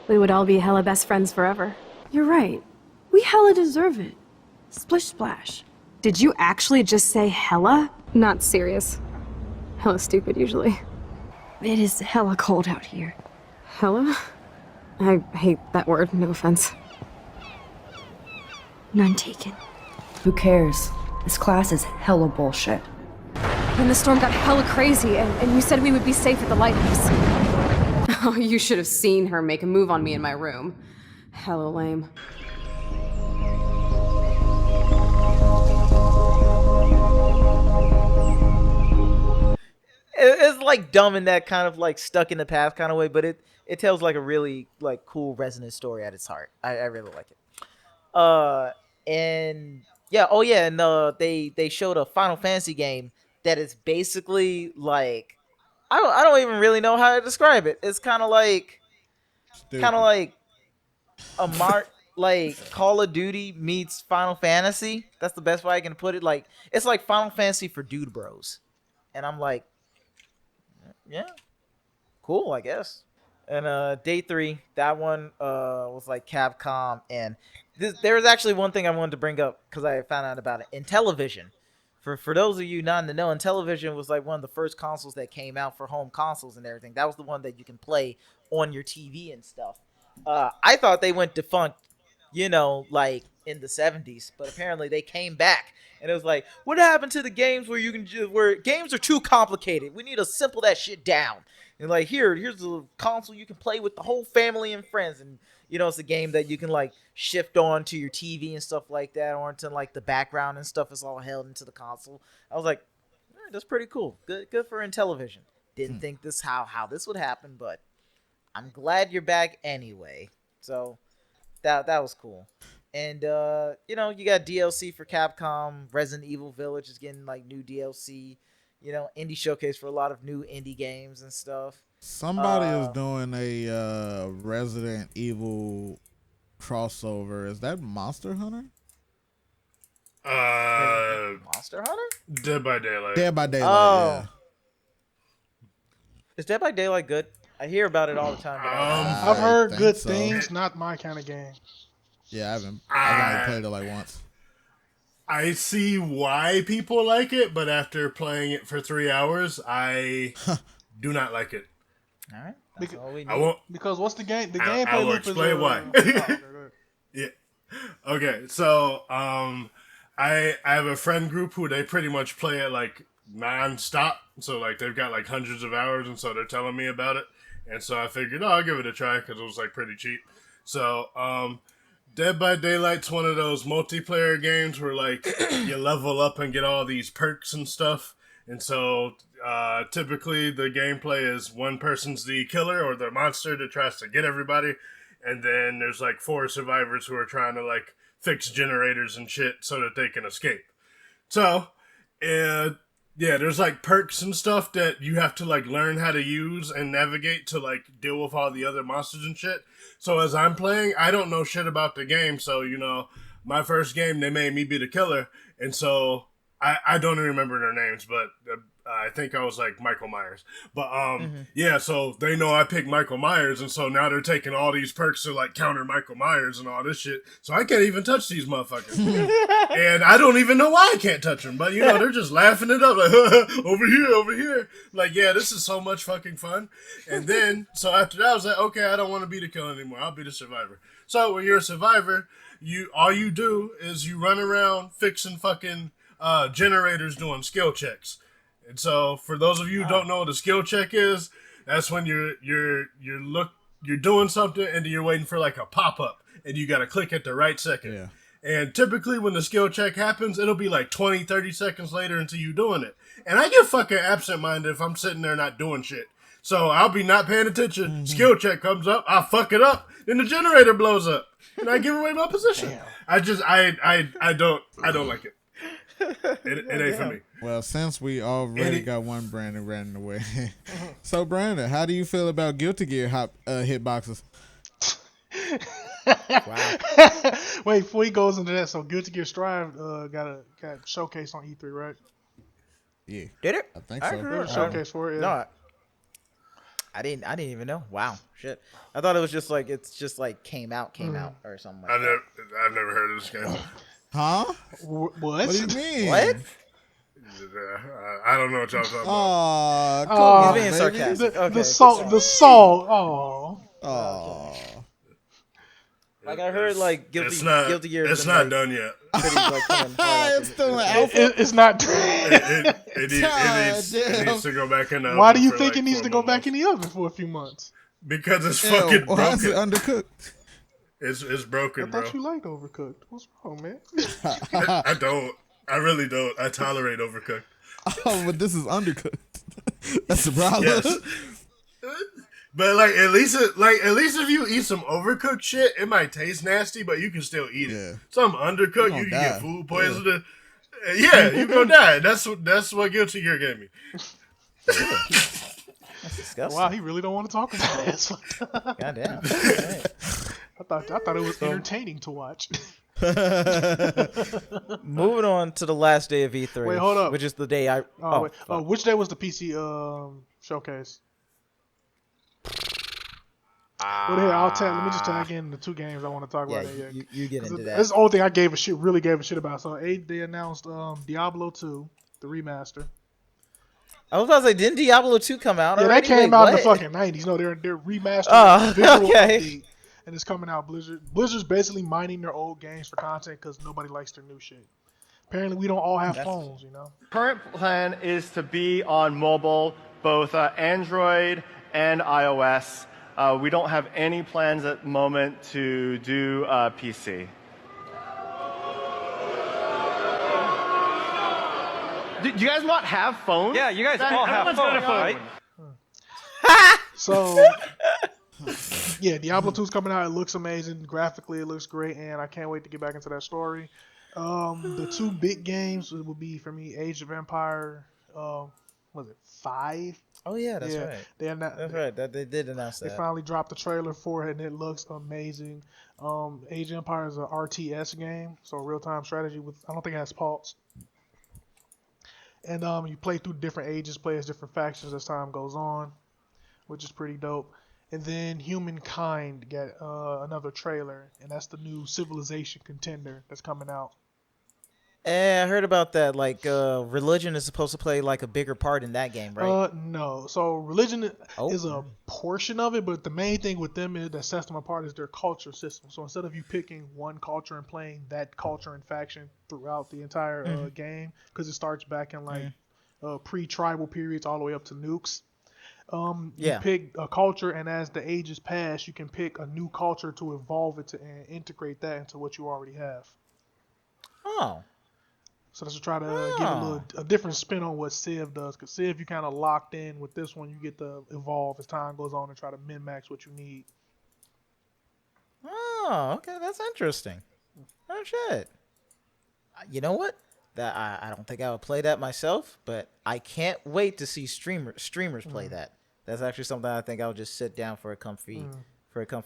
We would all be hella best friends forever. You're right. We hella deserve it. Splish splash. Did you actually just say hella? Not serious. Hella stupid, usually. It is hella cold out here. Hella? I hate that word, no offense. None taken. Who cares? This class is hella bullshit. Then the storm got hella crazy, and you said we would be safe at the lighthouse. Oh, you should have seen her make a move on me in my room. Hella lame. It's like dumb in that kind of like stuck in the past kind of way, but it tells like a really like cool resonant story at its heart. I really like it. And yeah, oh yeah, and they showed a Final Fantasy game that is basically like I don't even really know how to describe it. It's kind of like a like Call of Duty meets Final Fantasy. That's the best way I can put it. Like it's like Final Fantasy for dude bros, and I'm like, yeah, cool, I guess. And day 3, that one was like Capcom, and there was actually one thing I wanted to bring up because I found out about it. Intellivision, for those of you not in the know, Intellivision was like one of the first consoles that came out for home consoles and everything. That was the one that you can play on your TV and stuff. I thought they went defunct, like in the 70s, but apparently they came back. And it was like, what happened to the games where games are too complicated? We need to simple that shit down. And like, here's a console you can play with the whole family and friends. And, it's a game that you can like shift on to your TV and stuff like that, or into like the background and stuff is all held into the console. I was like, that's pretty cool. Good for Intellivision. Didn't think how this would happen, but I'm glad you're back anyway. So that was cool. And, you got DLC for Capcom. Resident Evil Village is getting, like, new DLC. Indie showcase for a lot of new indie games and stuff. Somebody is doing a Resident Evil crossover. Is that Monster Hunter? Monster Hunter? Dead by Daylight. Dead by Daylight, yeah. Is Dead by Daylight good? I hear about it all the time. I've heard good things. Not my kind of game. Yeah, I've only played it like once. I see why people like it, but after playing it for 3 hours, I do not like it. All right, that's all we need. I won't, because what's the game? The gameplay loop loop is. Explain why. Okay, yeah. Okay, so I have a friend group who they pretty much play it like non-stop. So like they've got like hundreds of hours, and so they're telling me about it. And so I figured, I'll give it a try because it was like pretty cheap. So Dead by Daylight's one of those multiplayer games where like you level up and get all these perks and stuff. And so typically the gameplay is one person's the killer or the monster that tries to get everybody. And then there's like 4 survivors who are trying to like fix generators and shit so that they can escape. So, yeah, there's like perks and stuff that you have to like learn how to use and navigate to like deal with all the other monsters and shit. So as I'm playing, I don't know shit about the game. So, my first game, they made me be the killer. And so I don't even remember their names, but I think I was like Michael Myers. But yeah, so they know I picked Michael Myers. And so now they're taking all these perks to like counter Michael Myers and all this shit. So I can't even touch these motherfuckers. And I don't even know why I can't touch them. But, they're just laughing it up like, over here. Like, yeah, this is so much fucking fun. And then, so after that, I was like, okay, I don't want to be the killer anymore. I'll be the survivor. So when you're a survivor, all you do is you run around fixing fucking generators doing skill checks. And so for those of you who don't know what a skill check is, that's when you're doing something and you're waiting for like a pop-up and you got to click at the right second. Yeah. And typically when the skill check happens, it'll be like 20, 30 seconds later until you doing it. And I get fucking absent-minded if I'm sitting there not doing shit. So I'll be not paying attention. Mm-hmm. Skill check comes up. I fuck it up. Then the generator blows up. And I give away my position. Damn. I don't like it. It ain't for me. Well, since we already got one Brandon running away. So Brandon, how do you feel about Guilty Gear hitboxes? Wow. Wait, before he goes into that, so Guilty Gear Strive got showcased on E3, right? Yeah. Did it? I think so. There was a showcase for it. Yeah. No, I didn't even know. Wow, shit. I thought it was just like came out or something like that. I've never heard of this game. Huh? What? What do you mean? What? I don't know what y'all talking about. He's being sarcastic. The salt. Oh. Oh. Like I heard, like Guilty Gear. It's not done yet. Pretty, like, coming hard It's still an alpha. It's not. It needs to go back in the oven. Why do you for think like it needs 4 to go more back months. in the oven for a few months? Because it's fucking Why is it broken. undercooked? It's broken, I bro. thought you liked overcooked. What's wrong, man? I don't. I really don't. I tolerate overcooked. Oh, but this is undercooked. That's the problem. Yes. But like at least if you eat some overcooked shit, it might taste nasty, but you can still eat it. Yeah. Some undercooked, You you can gonna get die. food poisoning. Yeah, you gonna die. That's what Guilty Gear gave me. That's disgusting. Wow, he really don't want to talk about it. Goddamn. Right. I thought it was entertaining to watch. Moving on to the last day of E3. Wait, hold up. Which is the day I. Wait. Which day was the PC showcase? Well, here let me just tag in the 2 games I want to talk Yeah, about. you get into that. This is the only thing I really gave a shit about. So they announced Diablo 2, the remaster. I was about to say, didn't Diablo 2 come out Yeah, already? that came out in the what? fucking 90s. No, they're remastering Oh, visual okay. update, and it's coming out. Blizzard's basically mining their old games for content because nobody likes their new shit. Apparently, we don't all have phones, you know. Current plan is to be on mobile, both Android and iOS. We don't have any plans at the moment to do PC. Do you guys not have phones? Yeah, you guys all have phones, right? So, yeah, Diablo 2 is coming out. It looks amazing. Graphically, it looks great, and I can't wait to get back into that story. The 2 big games will be, for me, Age of Empire, was it 5? Oh, yeah, that's right. That's right. They did announce that. They finally dropped the trailer for it, and it looks amazing. Age of Empire is a RTS game, so real-time strategy I don't think it has pulse. And you play through different ages, play as different factions as time goes on, which is pretty dope. And then Humankind got another trailer, and that's the new Civilization contender that's coming out. I heard about that. Like, religion is supposed to play like a bigger part in that game, right? No. So religion is a portion of it, but the main thing with them that sets them apart is their culture system. So instead of you picking one culture and playing that culture and faction throughout the entire game, because it starts back in like pre-tribal periods all the way up to nukes. You pick a culture, and as the ages pass, you can pick a new culture to evolve it to and integrate that into what you already have. Oh. So that's to try to give a different spin on what Civ does. Because Civ, you kind of locked in. With this one, you get to evolve as time goes on and try to min-max what you need. Oh, okay. That's interesting. Oh, shit. You know what? That I don't think I would play that myself, but I can't wait to see streamers play that. That's actually something I think I'll just sit down for a comfy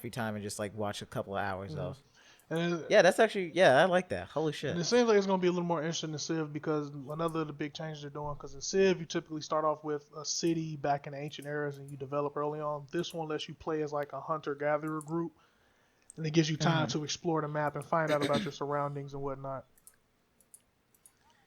time and just like watch a couple of hours of. And that's actually I like that. Holy shit! And it seems like it's gonna be a little more interesting in Civ because another of the big changes they're doing. Because in Civ, you typically start off with a city back in the ancient eras and you develop early on. This one lets you play as like a hunter-gatherer group, and it gives you time to explore the map and find out about your surroundings and whatnot.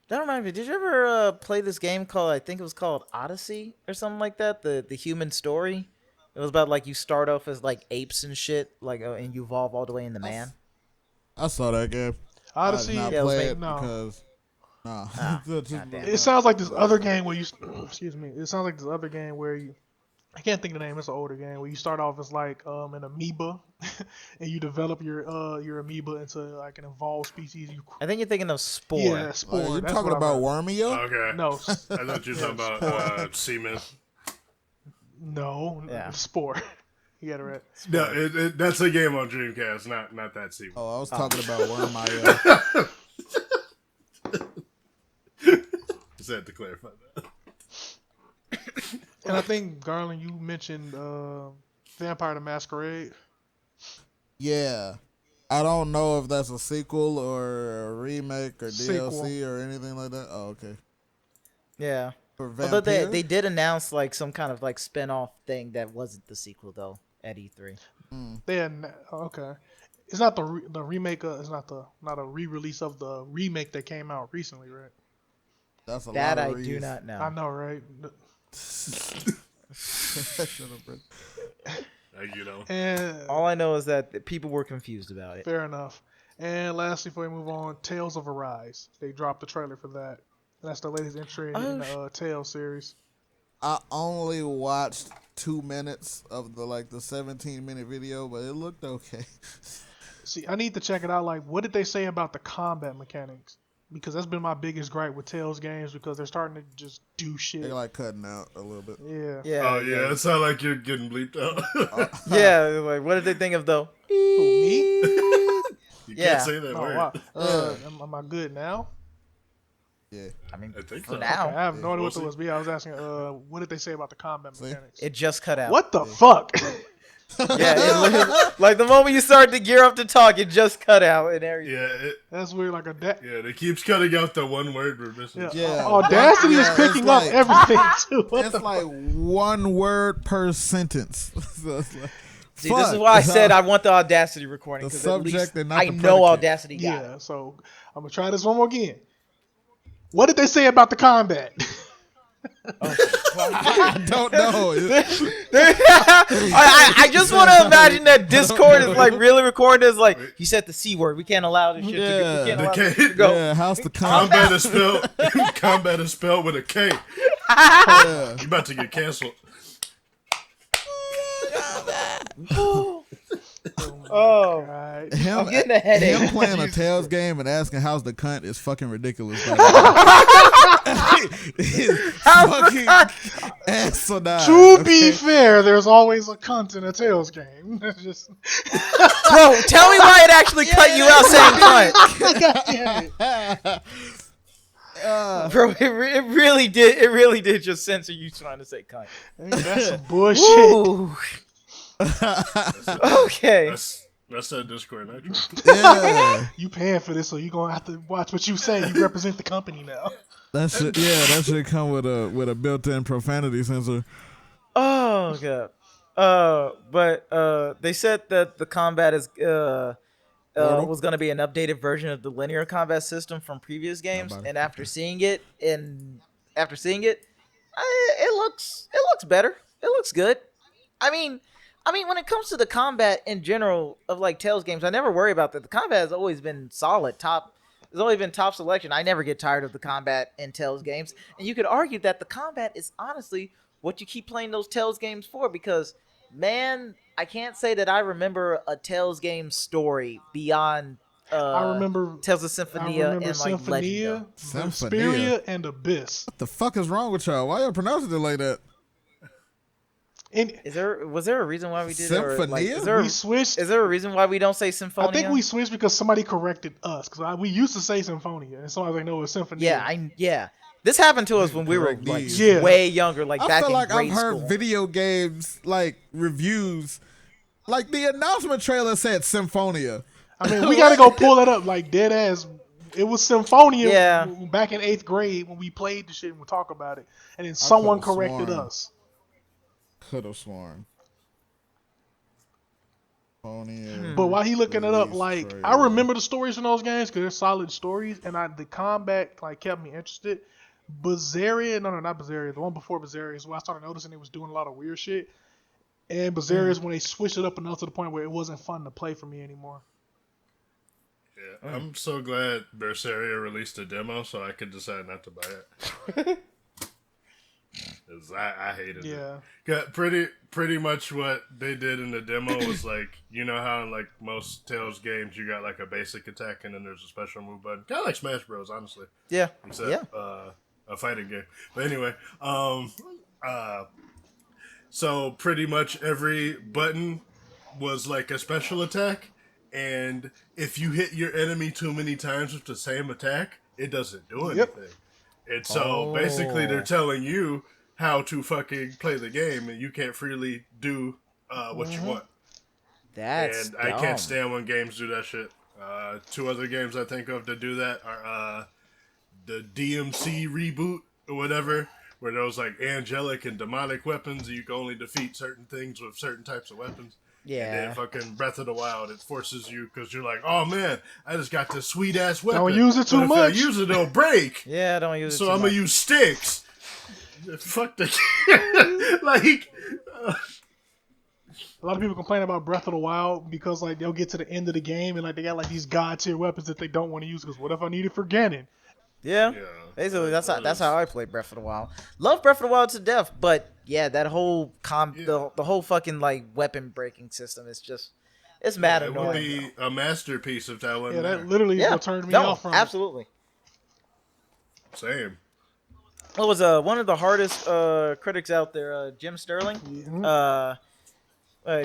That reminds me. Did you ever play this game called? I think it was called Odyssey or something like that. The human story. It was about like you start off as like apes and shit, like and you evolve all the way into man. I saw that game. Odyssey, I did not play it because it sounds like this other game where you excuse me. It sounds like this other game where you I can't think of the name. It's an older game where you start off as like an amoeba, and you develop your amoeba into like an evolved species. I think you're thinking of Spore. Yeah, Spore. You're talking about Wormio? Okay. No, I thought you were talking about semen. No, Spore. You got it right. No, that's a game on Dreamcast, not that semen. Oh, I was talking about Wormio. Just had to clarify that. And I think, Garland, you mentioned Vampire the Masquerade. Yeah. I don't know if that's a sequel or a remake or DLC or anything like that. Oh, okay. Yeah. Although they did announce like some kind of like spin-off thing that wasn't the sequel though at E3. Okay. It's not the remake. It's not a re-release of the remake that came out recently, right? That's a that lot of I do not know. I know, right? I you know. And all I know is that people were confused about it. Fair enough. And lastly, before we move on, Tales of Arise. They dropped the trailer for that. That's the latest entry in the Tales series. I only watched 2 minutes of the 17-minute video, but it looked okay. See, I need to check it out. Like, what did they say about the combat mechanics? Because that's been my biggest gripe with Tales games, because they're starting to just do shit. They're cutting out a little bit. Yeah. Oh yeah, it sounds like you're getting bleeped out. Yeah, like what did they think of though? Who, me? You can't say that word. Wow. Am I good now? Yeah. I mean, I think for so. now. Okay, I have no idea what it was. I was asking, what did they say about the combat mechanics? It just cut out. What the fuck? Yeah, like the moment you started to gear up to talk, it just cut out and everything. Yeah, that's weird. Like it keeps cutting out the one word we're missing. Yeah. Audacity is picking up everything too. It's like one word per sentence. So See, this is why I said I want the Audacity recording. The subject and not I the know predicate. Audacity got it. Yeah, so I'm gonna try this one more again. What did they say about the combat? I don't know. I just want to imagine that Discord is like really recording this. Like, he said the C word. We can't allow this shit to go. Yeah, how's the combat is spelled? Combat is spelled with a K. Yeah. You about to get canceled. Oh, him, I'm getting a headache. Him playing a Tales game and asking how's the cunt is fucking ridiculous. Fucking asinine. To be fair, there's always a cunt in a Tales game. Just bro, tell me why it actually cut you out saying cunt. God damn it. Bro, it really did. It really did just censor you trying to say cunt. That's some bullshit. Okay. That's that Discord nitro. Yeah. You paying for this, so you gonna have to watch what you say. You represent the company now. That should come with a built-in profanity censor. Oh god. But they said that the combat is was going to be an updated version of the linear combat system from previous games, and after seeing it, it looks better. It looks good. I mean, when it comes to the combat in general of like Tales games, I never worry about that. The combat has always been solid. It's always been top selection. I never get tired of the combat in Tales games, and you could argue that the combat is honestly what you keep playing those Tales games for, because man, I can't say that I remember a Tales game story beyond I remember Tales of Symphonia and like Legend. Symphonia and Abyss. What the fuck is wrong with y'all? Why y'all pronouncing it like that? Was there a reason why we did Symphonia? It? Like, we switched. Is there a reason why we don't say Symphonia? I think we switched because somebody corrected us, because we used to say Symphonia, and somebody was like, "No, it's Symphonia." Yeah. This happened to us when we were like way younger, like back in grade school. I feel like I've heard video games like reviews, like the announcement trailer said Symphonia. I mean, we gotta go pull it up, like dead ass. It was Symphonia back in 8th grade when we played the shit and we talk about it, and then someone corrected us. Could have sworn. Symphonia. But while he looking it up, like I remember the stories from those games because they're solid stories, and the combat like kept me interested. Not Berseria. The one before Berseria is when I started noticing it was doing a lot of weird shit. And Berseria is when they switched it up enough to the point where it wasn't fun to play for me anymore. Yeah, I'm so glad Berseria released a demo so I could decide not to buy it. Cause I hated it. Yeah, pretty much what they did in the demo was like, you know how in like most Tales games you got like a basic attack and then there's a special move button, kind of like Smash Bros. Honestly. Yeah. Except a fighting game. But anyway, so pretty much every button was like a special attack, and if you hit your enemy too many times with the same attack, it doesn't do anything. And so basically they're telling you how to fucking play the game, and you can't freely do what you want. That's I can't stand when games do that shit. Two other games I think of that do that are the DMC reboot or whatever, where there was like angelic and demonic weapons, and you can only defeat certain things with certain types of weapons. Yeah. And then fucking Breath of the Wild, it forces you, because you're like, oh man, I just got this sweet ass weapon. Don't use it too much. If I use it, it'll break. Yeah, don't use it so too I'm much. gonna use sticks. Fuck the like. A lot of people complain about Breath of the Wild because like they'll get to the end of the game and like they got like these god tier weapons that they don't want to use because what if I need it for Ganon? Yeah. Basically, that's how I play Breath of the Wild. Love Breath of the Wild to death, but yeah, that whole the whole fucking like weapon breaking system is just it's mad annoying. It would be a masterpiece if that wasn't that literally what turned me off from absolutely. Same. What was one of the hardest critics out there, Jim Sterling?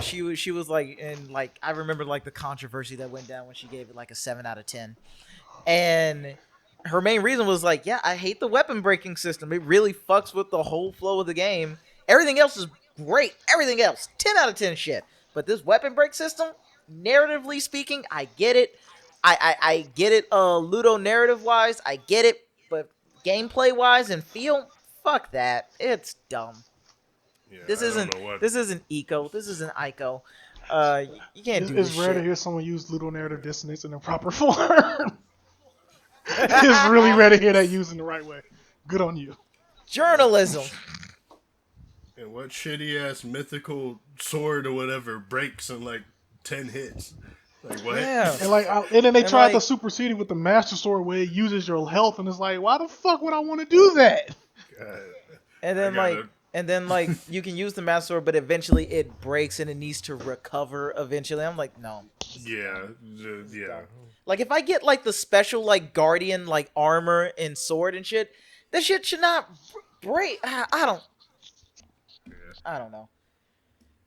She was like, and like I remember like the controversy that went down when she gave it like a 7 out of 10, and her main reason was like, yeah, I hate the weapon breaking system. It really fucks with the whole flow of the game. Everything else is great. Everything else, 10 out of 10 shit. But this weapon break system, narratively speaking, I get it. I get it. Ludo narrative wise, I get it. But gameplay wise and feel, fuck that. It's dumb. Yeah, this isn't Eco. This isn't Ico. You can't do this shit. It's rare to hear someone use Ludo narrative dissonance in a proper form. It's really rare to hear that used in the right way. Good on you. Journalism. And what shitty ass mythical sword or whatever breaks in like 10 hits? Like what? Yeah. And then they tried to supersede it with the Master Sword where it uses your health, and it's like, why the fuck would I want to do that? And then you can use the Master Sword, but eventually it breaks and it needs to recover eventually. I'm like, no. Yeah. Like if I get like the special like Guardian like armor and sword and shit, that shit should not break. I don't know.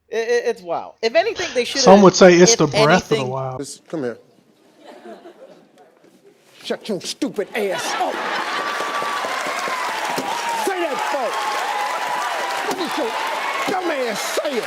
It's wild. If anything, they should. Some would say it's the Breath of the Wild. Come here. Shut your stupid ass up. Say that, folks. What is your dumb ass say it?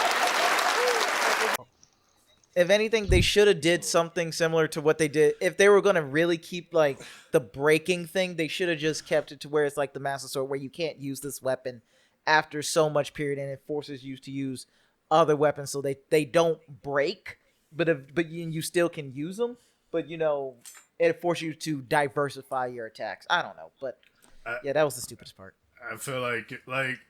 If anything, they should have did something similar to what they did. If they were gonna really keep like the breaking thing, they should have just kept it to where it's like the Master Sword, where you can't use this weapon after so much period, and it forces you to use other weapons so they don't break, but you still can use them. But you know, it forces you to diversify your attacks. I don't know, but yeah, that was the stupidest part. I feel like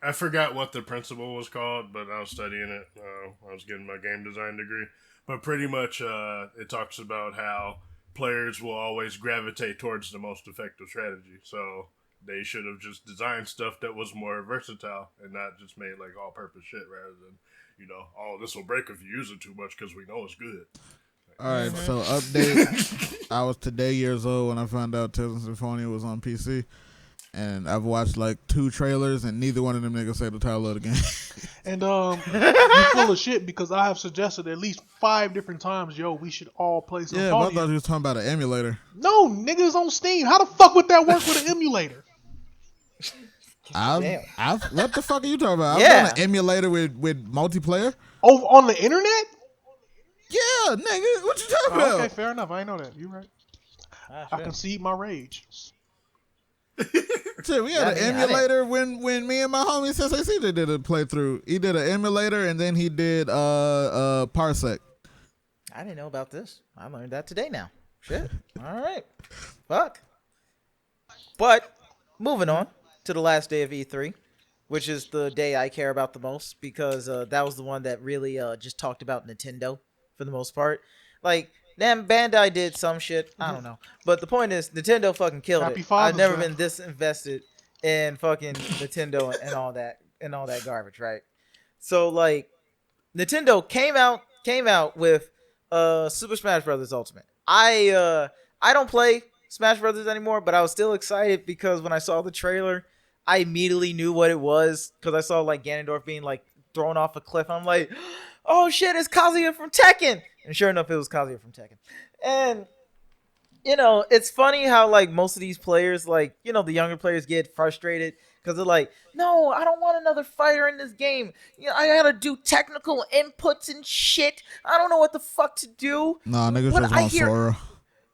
I forgot what the principle was called, but I was studying it. I was getting my game design degree. But pretty much, it talks about how players will always gravitate towards the most effective strategy. So they should have just designed stuff that was more versatile and not just made like all-purpose shit rather than, you know, oh, this will break if you use it too much because we know it's good. All right, so update. I was today years old when I found out Tales of Symphonia was on PC. And I've watched like 2 trailers, and neither one of them niggas say the title of the game. And you full of shit because I have suggested at least 5 different times, yo, we should all play Symphonia. Yeah, but I thought you was talking about an emulator. No, niggas on Steam. How the fuck would that work with an emulator? What the fuck are you talking about? Yeah. I've done an emulator with multiplayer. Oh, on the internet? Yeah, nigga. What you talking about? Okay, fair enough. I ain't know that. You're right. I concede my rage. Shit, we had an emulator when me and my homie SSAC did a playthrough. He did an emulator and then he did Parsec. I didn't know about this. I learned that today now. Shit. All right. Fuck. But moving on to the last day of E3, which is the day I care about the most because that was the one that really just talked about Nintendo for the most part. Like, damn, Bandai did some shit. I don't know. But the point is, Nintendo fucking killed it. I've never been this invested in fucking Nintendo and all that garbage, right? So, like, Nintendo came out with Super Smash Bros. Ultimate. I don't play Smash Bros. Anymore, but I was still excited because when I saw the trailer, I immediately knew what it was because I saw, like, Ganondorf being, like, thrown off a cliff. I'm like, oh, shit, it's Kazuya from Tekken. And sure enough, it was Kazuya from Tekken. And, you know, it's funny how, like, most of these players, like, you know, the younger players get frustrated because they're like, no, I don't want another fighter in this game. You know, I gotta do technical inputs and shit. I don't know what the fuck to do. Nah, niggas just want Sora.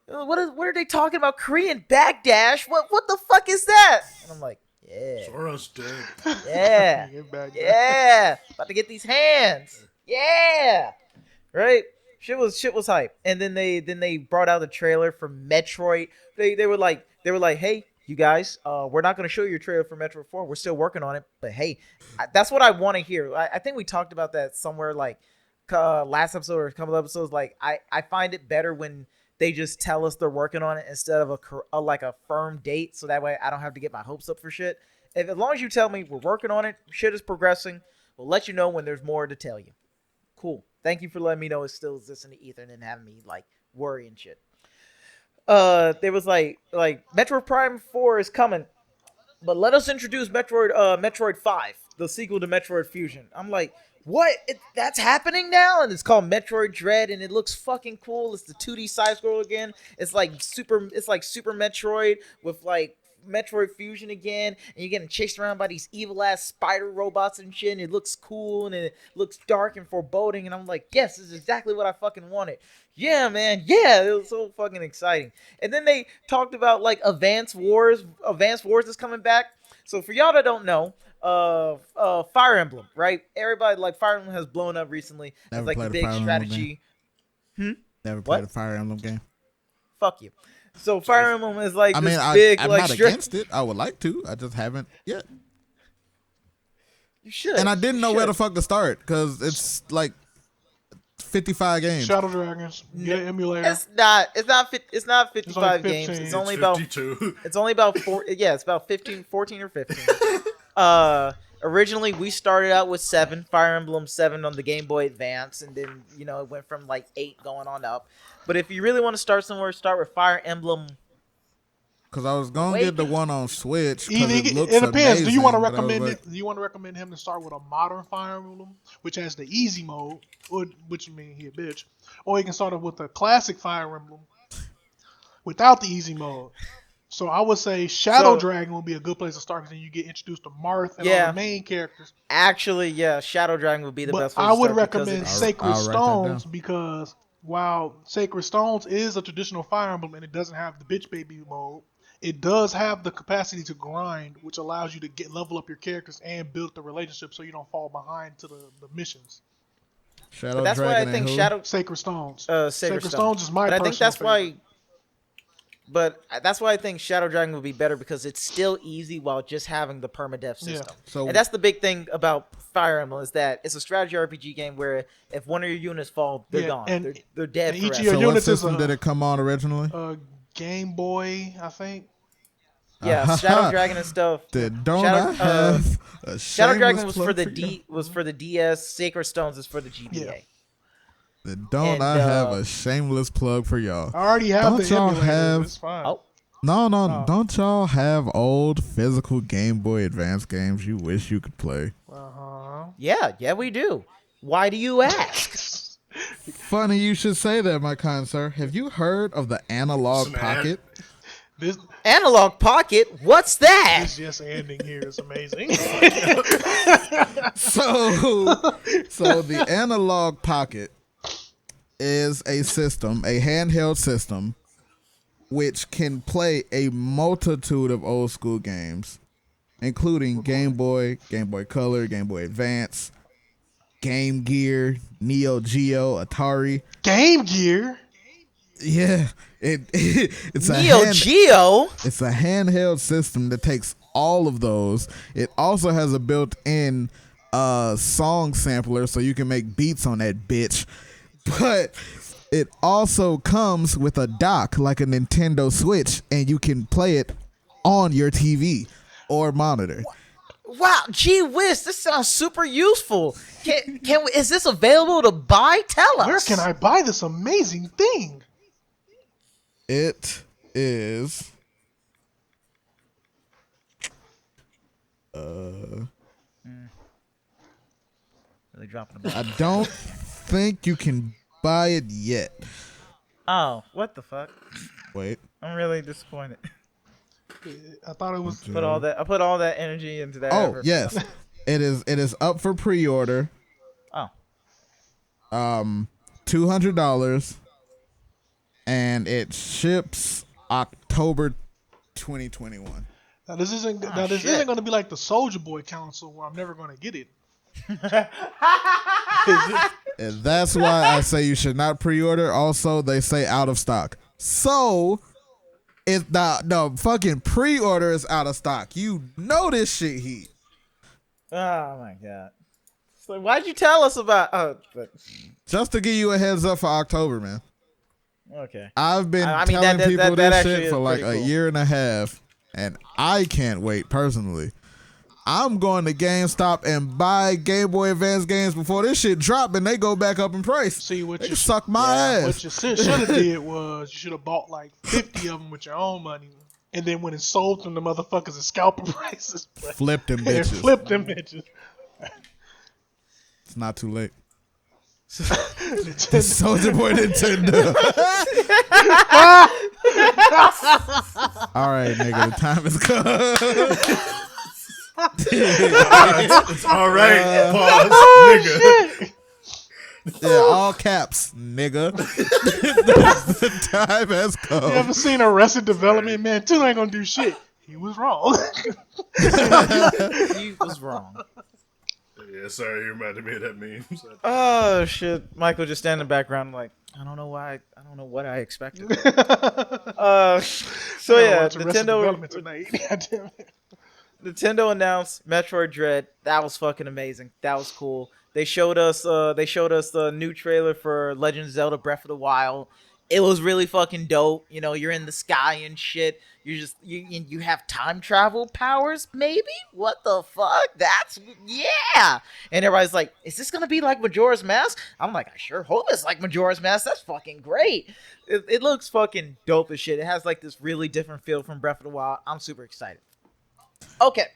What are they talking about? Korean backdash? What the fuck is that? And I'm like, yeah. Sora's dead. Yeah. Yeah. About to get these hands. Yeah. Right? Shit was hype. And then they brought out the trailer for Metroid. They were like, hey, you guys, we're not going to show you a trailer for Metroid 4. We're still working on it. But hey, that's what I want to hear. I think we talked about that somewhere like last episode or a couple episodes, like I find it better when they just tell us they're working on it instead of a firm date, so that way I don't have to get my hopes up for shit. As long as you tell me we're working on it, shit is progressing, we'll let you know when there's more to tell you. Cool. Thank you for letting me know it still exists in the ether and then having me like worry and shit. There was like Metroid Prime 4 is coming, but let us introduce Metroid 5, the sequel to Metroid Fusion. I'm like, what? That's happening now? And it's called Metroid Dread, and it looks fucking cool. It's the 2D side scroll again. It's like Super Metroid with like Metroid Fusion again, and you're getting chased around by these evil ass spider robots and shit, and it looks cool and it looks dark and foreboding, and I'm like, yes, this is exactly what I fucking wanted. Yeah, man, yeah, it was so fucking exciting. And then they talked about like Advance Wars is coming back. So for y'all that don't know, Fire Emblem, right? Everybody like Fire Emblem has blown up recently. It's like a big strategy. Never played a Fire Emblem game. Fuck you. So Fire Emblem is like I'm not against it. I would like to. I just haven't yet. You should. And I didn't know where the fuck to start because it's like 55 games. Shadow Dragons. Get an emulator. It's not 55 games. It's only about 52. It's only about 4. Yeah, it's about 14 or 15. Originally we started out with 7, Fire Emblem 7 on the Game Boy Advance, and then it went from like 8 going on up. But if you really want to start somewhere, start with Fire Emblem. Because I was gonna get the one on Switch. It depends. Amazing, Do you want to recommend it? Do you want to recommend him to start with a modern Fire Emblem, which has the easy mode, which means he a bitch, or he can start with a classic Fire Emblem without the easy mode? So I would say Shadow Dragon would be a good place to start because then you get introduced to Marth and all the main characters. Actually, yeah, Shadow Dragon would be the best place I would to start recommend Sacred Stones because while Sacred Stones is a traditional Fire Emblem and it doesn't have the bitch baby mode, it does have the capacity to grind, which allows you to level up your characters and build the relationship so you don't fall behind to the missions. Shadow that's Dragon why I think Sacred Stones. Sacred Stones is my personal favorite. But that's why I think Shadow Dragon would be better because it's still easy while just having the permadeath system. So, and that's the big thing about Fire Emblem is that it's a strategy RPG game where if one of your units fall, they're gone. And they're dead forever. Each of your so units what system did it come on originally? Game Boy, I think. Yeah, Shadow Dragon and stuff. Shadow Dragon was for the DS. Sacred Stones is for the GBA. I have a shameless plug for y'all? I already have the emulator. It's fine. Oh. No. Don't y'all have old physical Game Boy Advance games you wish you could play? Yeah, we do. Why do you ask? Funny you should say that, my kind sir. Have you heard of the Analog Pocket? Analog Pocket? What's that? This just ending here is amazing. So the Analog Pocket is a handheld system, which can play a multitude of old school games, including Game Boy, Game Boy Color, Game Boy Advance, Game Gear, Neo Geo, Atari. Game Gear? Yeah, it's Neo Geo. It's a handheld system that takes all of those. It also has a built-in song sampler, so you can make beats on that bitch. But it also comes with a dock like a Nintendo Switch, and you can play it on your TV or monitor. Wow, gee whiz, this sounds super useful. Is this available to buy? Tell us. Where can I buy this amazing thing? It is Really dropping the ball. I don't think you can buy it yet. Oh, what the fuck? Wait. I'm really disappointed. I thought it was I put all that energy into that. Oh, yes. It is up for pre-order. Oh. $200, and it ships October 2021. Now this isn't going to be like the Soldier Boy console where I'm never going to get it. And that's why I say you should not pre-order. Also, they say out of stock. So, if the fucking pre-order is out of stock, you know this shit heat. Oh my god. So why'd you tell us about? Just to give you a heads up for October, man. Okay. I've been telling people this shit for like a year and a half, and I can't wait personally. I'm going to GameStop and buy Game Boy Advance games before this shit drop and they go back up in price. See what they you suck my ass. What you should have did was you should have bought like 50 of them with your own money, and then when it sold them, the motherfuckers at scalper prices. Flipped them bitches. Flipped them bitches. It's not too late. Soldier Boy Nintendo. All right, nigga, the time is come. It's all right. Pause, nigga. Yeah, all caps, nigga. The time has come. You ever seen Arrested Development? Man, 2 ain't gonna do shit. He was wrong. He was wrong. Yeah, sorry, you reminded me of that meme. Oh shit, Michael just standing in the background like, I don't know why. I don't know what I expected. So yeah, Nintendo announced Metroid Dread. That was fucking amazing. That was cool. They showed us the new trailer for Legend of Zelda Breath of the Wild. It was really fucking dope. You know, you're in the sky and shit. You have time travel powers, maybe? What the fuck? That's, yeah! And everybody's like, is this gonna be like Majora's Mask? I'm like, I sure hope it's like Majora's Mask. That's fucking great. It looks fucking dope as shit. It has like this really different feel from Breath of the Wild. I'm super excited. Okay,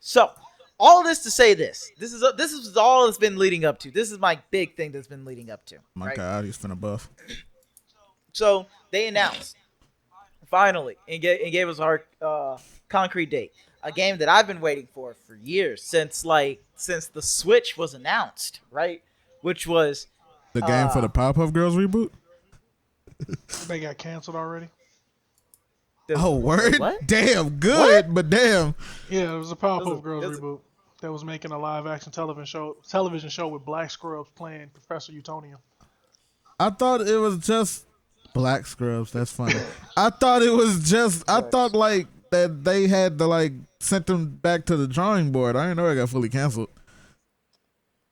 so all this to say this is all it's been leading up to. This is my big thing that's been leading up to. My right? God, he's finna buff. So they announced finally and gave us our concrete date, a game that I've been waiting for years since the Switch was announced, right? Which was the game for the Powerpuff Girls reboot. They got canceled already. Oh, word? What? Damn, good, what? But damn. Yeah, it was a Powerpuff Girls reboot that was making a live-action television show with Black Scrubs playing Professor Utonium. I thought it was just Black Scrubs. That's funny. I thought it was just. I thought like that they had to like sent them back to the drawing board. I didn't know it got fully canceled.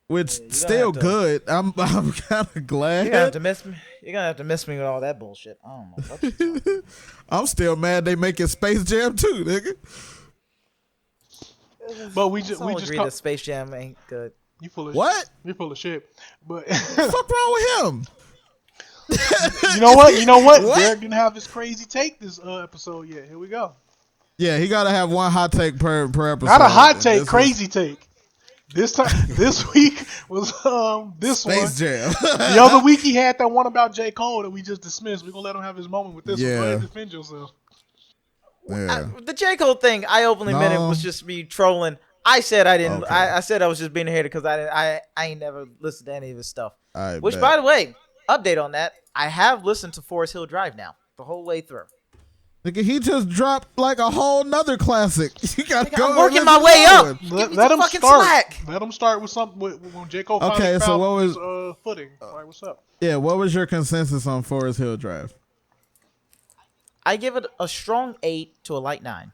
Which still good. I'm kind of glad. You're gonna have to miss me. You're gonna have to miss me with all that bullshit. I don't know what you're talking about. I'm still mad they making Space Jam too, nigga. But we just agree that Space Jam ain't good. You full of what? You full of shit. But fuck wrong with him? You know what? Derek didn't have his crazy take this episode yet. Here we go. Yeah, he gotta have one hot take per episode. Not a hot take, crazy take. This week was this Space one. Jam. The other week he had that one about J. Cole that we just dismissed. We're gonna let him have his moment with this one. Go ahead and defend yourself. Yeah. The J. Cole thing, I openly admit it was just me trolling. I said I didn't. Okay. I said I was just being a hater because I ain't never listened to any of his stuff. Which, by the way, update on that. I have listened to Forest Hill Drive now the whole way through. Nigga, he just dropped like a whole nother classic. You gotta go. I'm working my way up. Let him start. Slack. Let him start with something when J. Cole finally found his footing. All right, what's up? Yeah, what was your consensus on Forest Hill Drive? I give it a strong 8 to a light 9.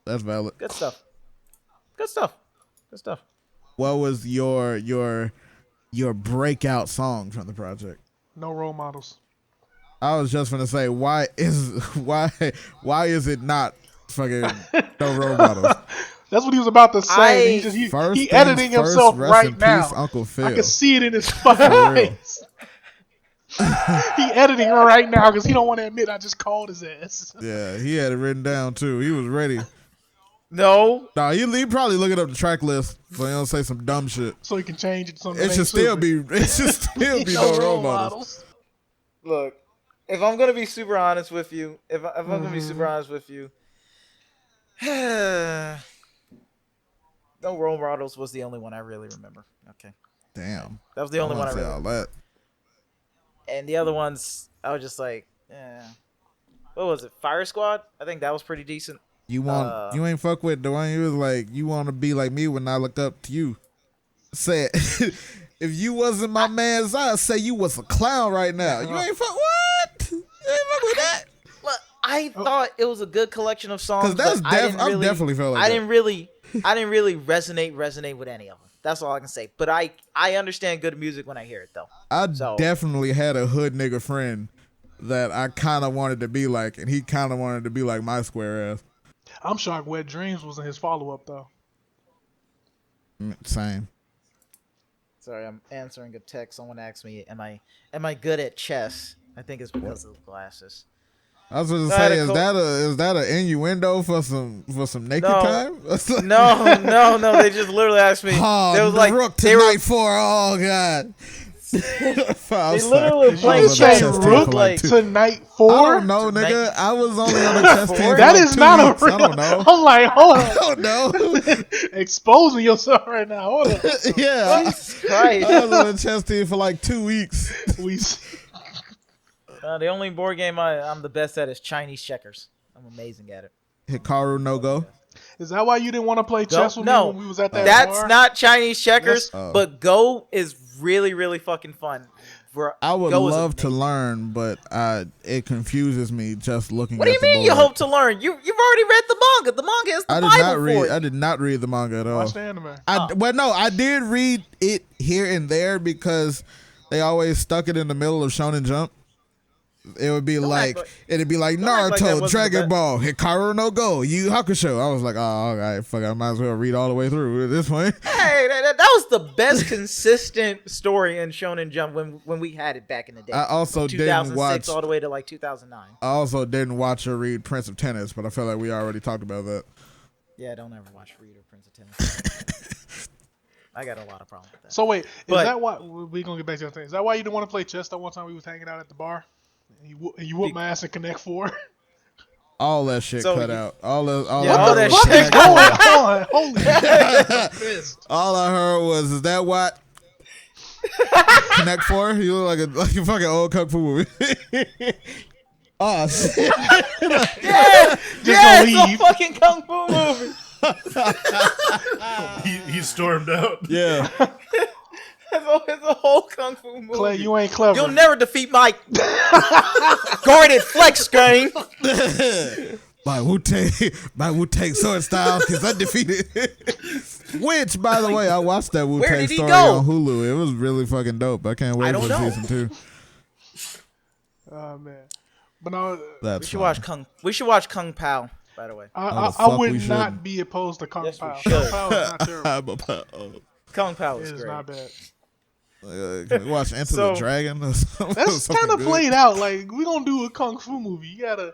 That's valid. Good stuff. Good stuff. Good stuff. What was your breakout song from the project? No Role Models. I was just gonna say why is it not fucking No Role Models? That's what he was about to say. He editing himself right now. Uncle Phil. I can see it in his fucking face. He editing right now because he don't want to admit I just called his ass. Yeah, he had it written down too. He was ready. No, he probably looking up the track list so he don't say some dumb shit. So he can change it to something. It should still be No Role Models. Look, if I'm gonna be super honest with you, No Role Models was the only one I really remember. Okay. Damn. That was the only one I really remember. And the other ones, I was just like, what was it? Fire Squad? I think that was pretty decent. You ain't fuck with the one you was like, you want to be like me when I look up to you. Said, if you wasn't my man's, I'd say you was a clown right now. You ain't fuck what? You ain't fuck with that. Look, I thought it was a good collection of songs. Because I definitely felt like I didn't really resonate with any of them. That's all I can say. But I understand good music when I hear it, though. I definitely had a hood nigga friend that I kind of wanted to be like, and he kind of wanted to be like my square ass. I'm shocked Wet Dreams wasn't his follow-up, though. Same. Sorry, I'm answering a text. Someone asked me, am I good at chess? I think it's because of the glasses. I was going to say, is that an innuendo for some naked time? No. They just literally asked me. Oh, they was like, Rook to night 4. Oh God. They literally playing chess Rook like to night 4. I don't know, nigga. I was only on the chess team. That for is like 2 not weeks. a real. I don't know. I'm like, hold on. I don't know. Exposing yourself right now. Hold on. Yeah. Christ. I was on the chess team for like 2 weeks. The only board game I'm the best at is Chinese checkers. I'm amazing at it. Hikaru no Go. Is that why you didn't want to play chess with me when we was at that That's bar? not Chinese checkers, but Go is really, really fucking fun. I would love to learn, but it confuses me just looking at What do you the mean board. you hope to learn? You've already read the manga. The manga is the Bible for it. I did not read the manga at all. Watch the anime. Well, no, I did read it here and there because they always stuck it in the middle of Shonen Jump. It would be it'd be like Naruto, Dragon Ball, Hikaru no Go, Yu Hakusho. I was like, oh, all right, fuck, I might as well read all the way through at this point. Hey, that was the best consistent story in Shonen Jump when we had it back in the day. I also didn't watch all the way to like 2009. I also didn't watch or read Prince of Tennis, but I feel like we already talked about that. Yeah, don't ever watch Read or Prince of Tennis. I got a lot of problems with that. So wait, is that why we gonna get back to the thing? Is that why you didn't want to play chess that one time we was hanging out at the bar? And you whooped my ass in Connect 4? All that shit cut out. All that shit going on? Holy shit. All I heard was, is that what? Connect 4? You look like a fucking old kung fu movie. Oh, shit. Yeah, it's a fucking kung fu movie. he stormed out. Yeah. It's a whole kung fu movie. Clay, you ain't clever. You'll never defeat my guarded flex game. My Wu-Tang sword style is undefeated. Which, by the way, I watched that Wu-Tang story on Hulu. It was really fucking dope. I can't wait for season 2. Oh man, but no, we should watch Kung Pao. By the way, I would not be opposed to Kung Pao. Kung Pao is not terrible. Kung Pao is great. Not bad. Can we watch Enter the Dragon? That's kind of played out. Like, we gonna do a kung fu movie. You gotta.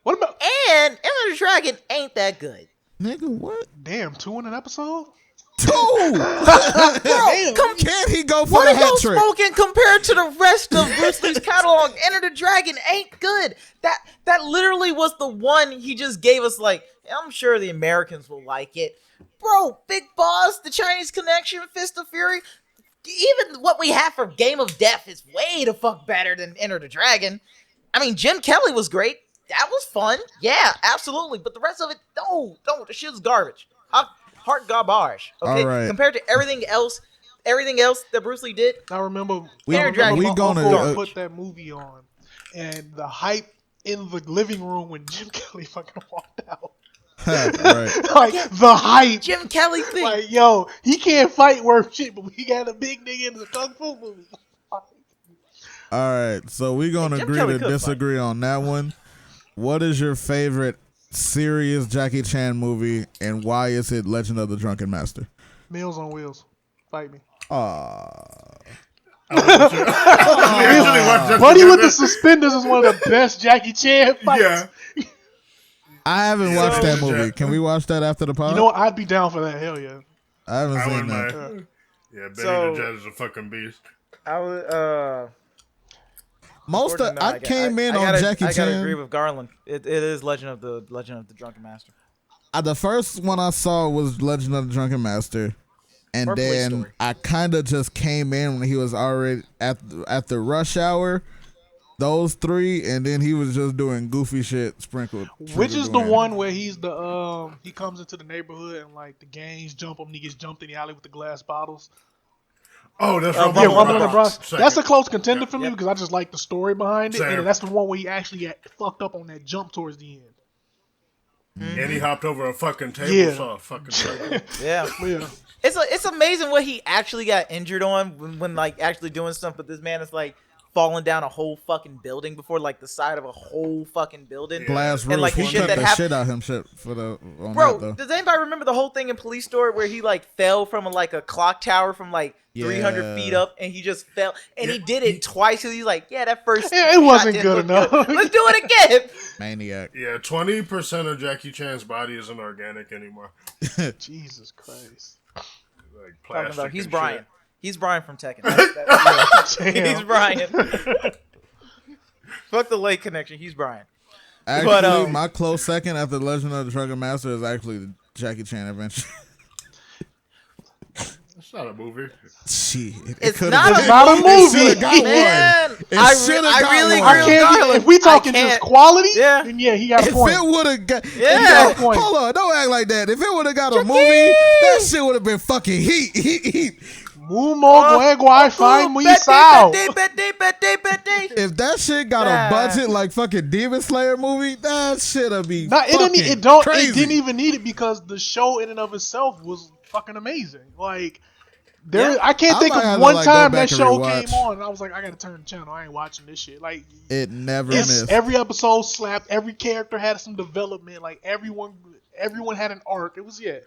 What about? And Enter the Dragon ain't that good. Nigga, what? Damn, 2 in an episode. 2. Bro, can't he go for a hat trick? Smoking compared to the rest of Bruce Lee's catalog, Enter the Dragon ain't good. That literally was the one he just gave us. Like, I'm sure the Americans will like it. Bro, Big Boss, The Chinese Connection, Fist of Fury. Even what we have for Game of Death is way the fuck better than Enter the Dragon. I mean, Jim Kelly was great. That was fun. Yeah, absolutely. But the rest of it, no, the shit's garbage. Heart garbage. Okay, right. Compared to everything else that Bruce Lee did. I remember we gonna put that movie on, and the hype in the living room when Jim Kelly fucking walked out. Right. Like the hype. Jim Kelly thing. Like, yo, he can't fight worth shit, but we got a big nigga in the kung fu movie. All right, so we're gonna agree to disagree on that one. What is your favorite serious Jackie Chan movie, and why is it Legend of the Drunken Master? Meals on Wheels. Fight me. Buddy with the Suspenders is one of the best Jackie Chan fights. Yeah. I haven't watched that movie. Can we watch that after the pod? You know what? I'd be down for that. Hell yeah. I haven't seen that. Yeah, Benny the Jet is a fucking beast. I would, I came in on Jackie Chan. I gotta agree with Garland. It is Legend of the Drunken Master. The first one I saw was Legend of the Drunken Master, and then I kind of just came in when he was already at the Rush Hour. Those 3, and then he was just doing goofy shit sprinkled. Which is the one where he's the he comes into the neighborhood and like the gangs jump him and he gets jumped in the alley with the glass bottles. Oh, that's Rumble in the Bronx. That's a close contender for me because I just like the story behind it, and that's the one where he actually got fucked up on that jump towards the end. And he hopped over a fucking table saw. Fucking yeah. It's amazing what he actually got injured on when like actually doing stuff. But this man is like falling down a whole fucking building before like the side of a whole fucking building. Glass roof. And like he shit cut that the happened. shit out of him. Shit for the Bro, does anybody remember the whole thing in Police Story where he like fell from like a clock tower from like 300 feet up and he just fell and he did it twice. He's like, yeah, that first it wasn't good enough. Good. Let's do it again. Maniac. Yeah, 20% of Jackie Chan's body isn't organic anymore. Jesus Christ. Like plastic. He's and Brian. shit. He's Brian from Tekken. He's Brian. Fuck the lake connection. He's Brian. Actually, my close second after Legend of the Dragon Master is actually the Jackie Chan adventure. It's not a movie. Shit, it's not a movie. It got man. one. I really agree. If we talking just quality, then yeah, he got a point. If it would have got, yeah. Hold on, don't act like that. If it would have got a movie, that shit would have been fucking heat. If that shit got a budget like fucking Demon Slayer movie, that shit'll be crazy. It didn't even need it because the show in and of itself was fucking amazing. Like I can't think of one time that show came on and I was like, I gotta turn the channel. I ain't watching this shit. Like it never missed. Every episode slapped. Every character had some development. Like everyone had an arc. It was You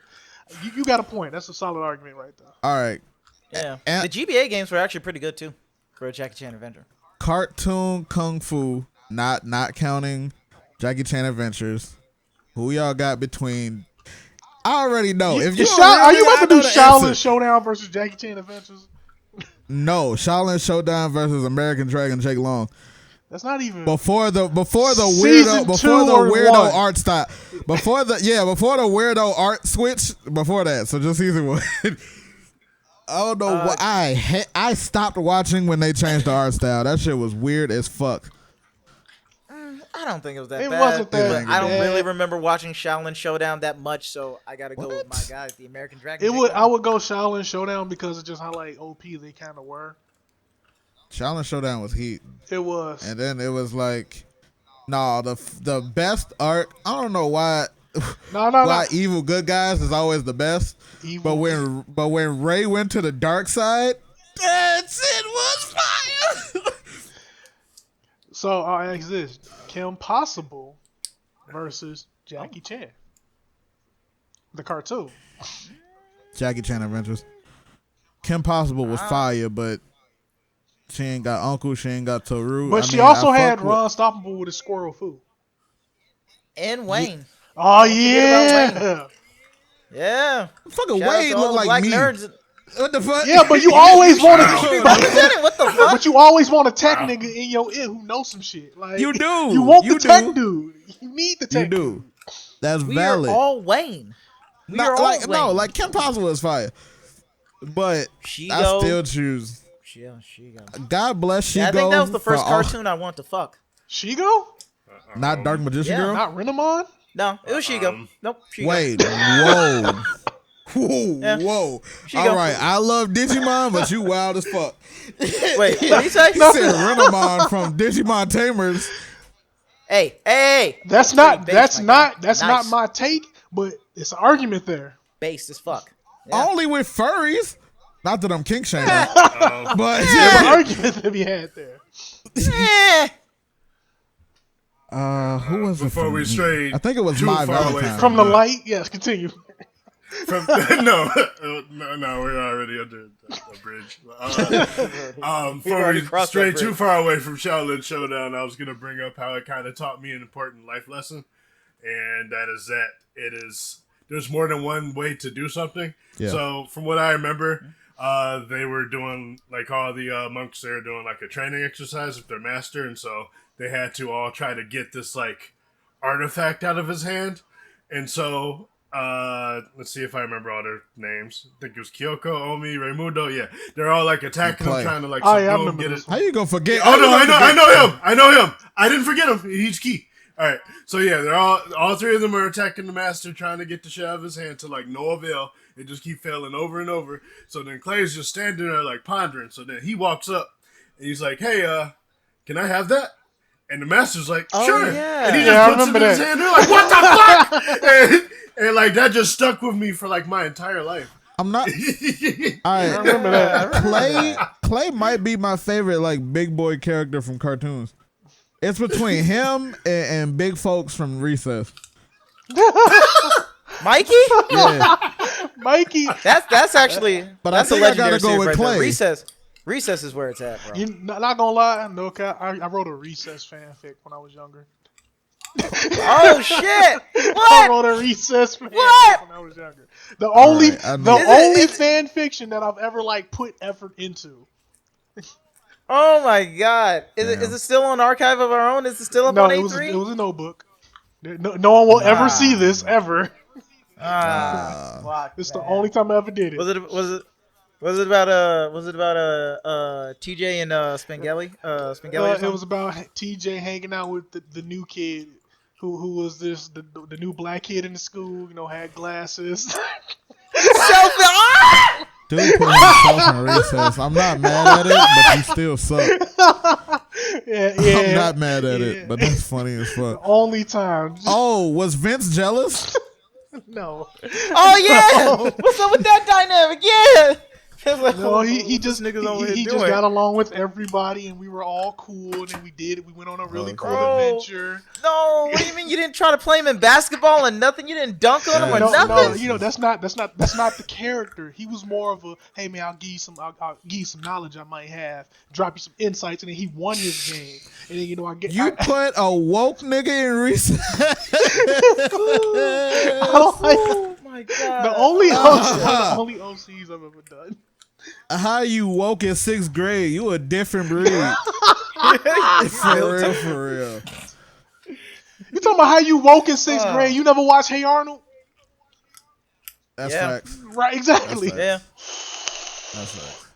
got a point. That's a solid argument right there. All right. Yeah, the GBA games were actually pretty good too for a Jackie Chan adventure. Cartoon Kung Fu, not counting Jackie Chan Adventures. Who y'all got between? I already know. Are you about to do Shaolin Showdown versus Jackie Chan Adventures? No, Shaolin Showdown versus American Dragon Jake Long. That's not even before the weirdo art style. Before the weirdo art switch. Before that, so just season 1. I don't know what I stopped watching when they changed the art style. That shit was weird as fuck. I don't think it was that bad. It wasn't that bad. I don't really remember watching Shaolin Showdown that much, so I gotta go with my guys, the American Dragon. I would go Shaolin Showdown because of just how like OP they kind of were. Shaolin Showdown was heat. It was, and then it was like, the best art. I don't know why. Why evil good guys is always the best. But when Ray went to the dark side, that shit was fire. So I'll ask this: Kim Possible versus Jackie Chan, the cartoon. Jackie Chan Adventures. Kim Possible was fire, but she ain't got Uncle. She ain't got Toru. But she also had Ron Stoppable with his squirrel food. And Wayne. Oh yeah. Yeah. Fucking Wayne look like me. Nerds. What the fuck? Yeah, but you always want to. What the fuck? But you always want a tech nigga in your ear who knows some shit. Like you do. You want the tech dude. You need the tech. You do. Dude. That's valid. We are all Wayne. Like Kim Possible is fire, but I still choose. Shigo. God bless Shigo. Yeah, I think that was the first cartoon I want to fuck. Shigo? Not Dark Magician Girl? Not Renamon? No, it was Shigo. Nope. Shigo. Wait, whoa. Whoa. Shigo. All right, I love Digimon, but you wild as fuck. Wait, what did he say? He said Renamon from Digimon Tamers. Hey. That's not my take, but it's an argument there. Based as fuck. Yeah. Only with furries. Not that I'm kink shaming, but there's an argument to be had there. Who was it? Before we strayed, I think it was My Valentine. From the light. Yes, continue. No, we're already under a bridge. Before we strayed too far away from Shaolin Showdown, I was gonna bring up how it kind of taught me an important life lesson, and that is there's more than one way to do something. Yeah. So from what I remember, they were doing like all the monks. They were doing like a training exercise with their master, and so they had to all try to get this like artifact out of his hand, and so. Let's see if I remember all their names. I think it was Kyoko, Omi, Raimundo. Yeah, they're all like attacking him, trying to like subdue him, get it. How you gonna forget? Oh no, I know him. I didn't forget him. He's key. All right, so yeah, they're all three of them are attacking the master, trying to get the shit out of his hand to like no avail. They just keep failing over and over. So then Clay's just standing there like pondering. So then he walks up and he's like, "Hey, can I have that?" And the master's like, "Sure." Yeah. And he just puts it in his hand. They're like, "What the fuck?" And like that just stuck with me for like my entire life. I'm not. I remember that. Clay might be my favorite like big boy character from cartoons. It's between him and big folks from Recess. Mikey? Yeah. Mikey. That's actually But that's I a think I legendary gotta go series with right Clay. there. Recess is where it's at, bro. You not gonna lie, no cap. I wrote a Recess fanfic when I was younger. Oh shit! I What? wrote a Recess fanfic What? when I was younger. The only right, I know. only fan fiction that I've ever like put effort into. Oh my god! Is it still on Archive of Our Own? Is it still up No, on it A3? was a notebook. No one will ever see this ever. Fuck, It's the man. only time I ever did it. Was it about TJ and Spangeli? Spangeli or It was something? about TJ hanging out with the new kid who was the new black kid in the school. You know, had glasses. Dude put himself in Recess. I'm not mad at it, but you still suck. yeah, I'm not mad at it, but that's funny as The fuck. only time. Oh, was Vince jealous? No. Oh yeah! What's up with that dynamic? Yeah. No, he just niggas over here he just doing? got along with everybody, and we were all cool, and then we did it. We went on a really cool Bro. adventure. No, what do you mean you didn't try to play him in basketball and nothing? You didn't dunk on him or No, nothing? you know that's not the character. He was more of a, hey man, I'll give you some knowledge I might have, drop you some insights, and then he won his game. And then You put a woke nigga in Recess. Oh my god! The only OCs I've ever done. How you woke in 6th grade? You a different breed. For real. You talking about how you woke in 6th grade? You never watched Hey Arnold? That's Yeah. facts. Right, exactly. Yeah. That's facts.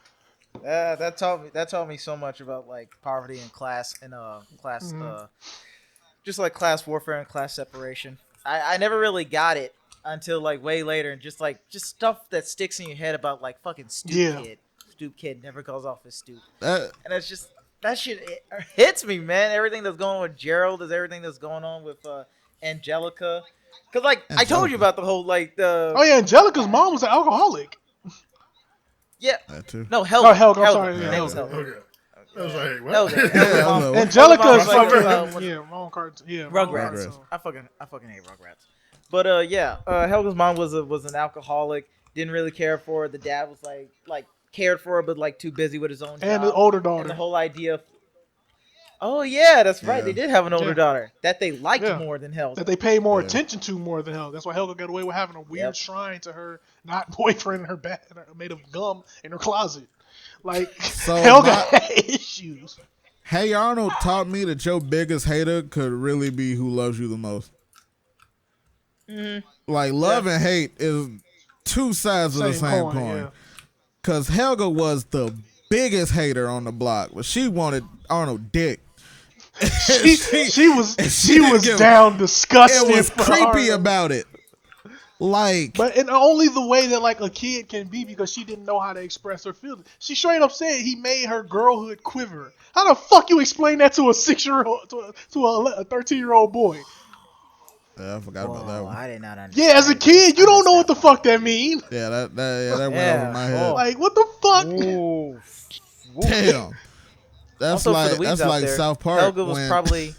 That taught me so much about like poverty and class and just like class warfare and class separation. I never really got it until like way later, and just stuff that sticks in your head about like fucking Stoop kid never goes off his stoop, and it's just that shit it hits me, man. Everything that's going on with Gerald is everything that's going on with Angelica, because like I told you about the whole like the Angelica's mom was an alcoholic. Yeah. That too. No, Helga. Oh, Helga. I'm sorry. Yeah, Helga. Okay. I was like, what? Helga. Angelica's Helga, fucking wrong cartoon. Yeah, Rugrats. I fucking hate Rugrats. But Helga's mom was an alcoholic. Didn't really care for her. The dad was like cared for her, but like too busy with his own job. And the older daughter. And the whole idea. Oh yeah, that's right. Yeah. They did have an older daughter that they liked more than Helga. That they paid more attention to more than Helga. That's why Helga got away with having a weird shrine to her not boyfriend in her bed made of gum in her closet. Like So Helga had issues. Hey Arnold taught me that your biggest hater could really be who loves you the most. Mm-hmm. Like love and hate is two sides of the same coin. Yeah. Cause Helga was the biggest hater on the block, but she wanted Arnold dick. She was down disgusted. It was creepy Arnold. about it. Like, but in only the way that like a kid can be, because she didn't know how to express her feelings. She straight up said he made her girlhood quiver. How the fuck you explain that to a 6-year-old, to a 13-year-old boy? I forgot about that one. I did not understand. Yeah, as a kid, you don't know what the fuck that mean. Yeah, that went over my head. Like, what the fuck? Ooh. Damn. That's Also, like for the weeds out like there, South Park. Helga was probably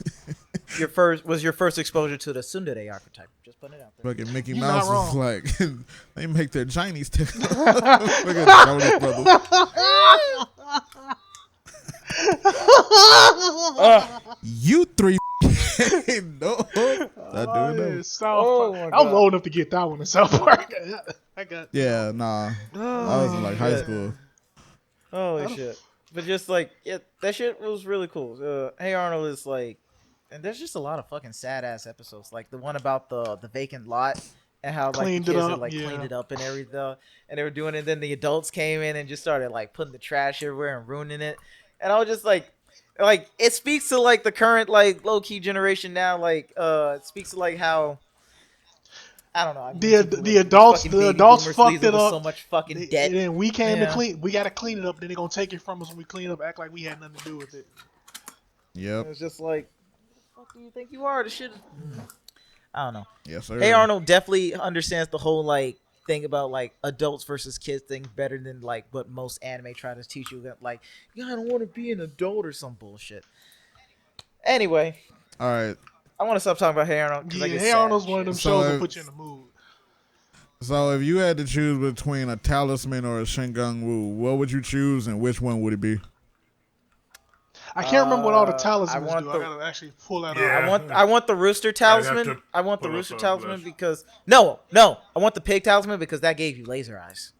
your first exposure to the tsundere archetype. Just putting it out there. Fucking Mickey You're Mouse not was wrong. like, they make their Chinese tickle. Look at the Jonas Brothers. You three. No. Not doing that. South Park. I was old enough to get that one in South Park. I got. Yeah, nah. I was in like high school. Holy shit. But just like, yeah, that shit was really cool. Hey Arnold is like, and there's just a lot of fucking sad ass episodes. Like the one about the vacant lot and how like Cleaned the it kids up, had like yeah. cleaned it up and everything. And they were doing it. And then the adults came in and just started like putting the trash everywhere and ruining it. And I was just like it speaks to like the current like low key generation now. Like it speaks to like how. I don't know. The adults fucked it up. So much fucking debt. And then we came to clean. We got to clean it up. Then they're gonna take it from us when we clean it up. Act like we had nothing to do with it. Yep. It was just like, what the fuck do you think you are? This shit. I don't know. Yes, sir. Hey Arnold definitely understands the whole like thing about like adults versus kids thing better than like what most anime try to teach you. That like, yeah, I don't want to be an adult or some bullshit. Anyway, all right. I want to stop talking about Hey Arnold because I get Hey sad Arnold's and one of shit. them shows that put you in the mood. So if you had to choose between a talisman or a Shingang Wu, what would you choose and which one would it be? I can't remember what all the talismans do. I gotta actually pull that up. I want the rooster talisman. I want the rooster talisman because no, I want the pig talisman because that gave you laser eyes.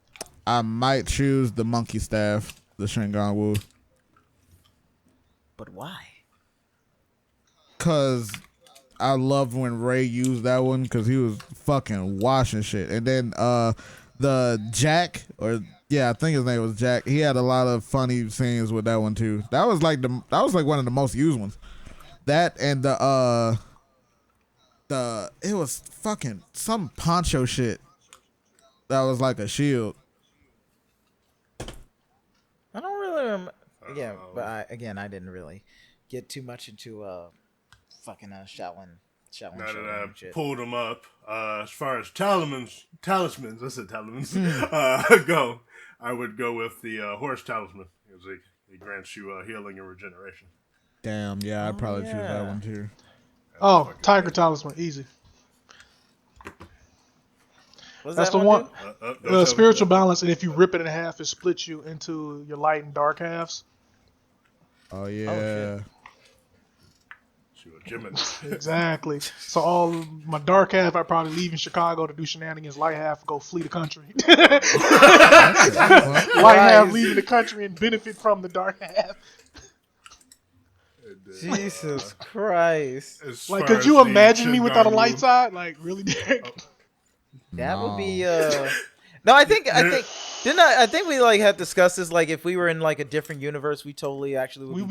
I might choose the monkey staff, the Shingang Wu. But why? Cause I loved when Ray used that one because he was fucking washing shit. And then the Jack, or yeah, I think his name was Jack. He had a lot of funny scenes with that one too. That was like one of the most used ones. That and the it was fucking some poncho shit. That was like a shield. I don't really remember. Yeah, but I didn't really get too much into fucking Shaolin. Now that I pulled them up, as far as talismans, I said talismans, go. I would go with the horse talisman. It grants you healing and regeneration. Damn, yeah, I'd probably choose that one too. Oh, tiger talisman, easy. That's the one. Spiritual balance, and if you rip it in half, it splits you into your light and dark halves. Oh yeah. Exactly. So all my dark half, I probably leave in Chicago to do shenanigans. Light half, go flee the country. Light half, leaving the country and benefit from the dark half. Jesus Christ! Like, could you imagine me without a light side? Like, really, Derek? That would be. No, I think we like had discussed this. Like, if we were in like a different universe, we totally actually would. We would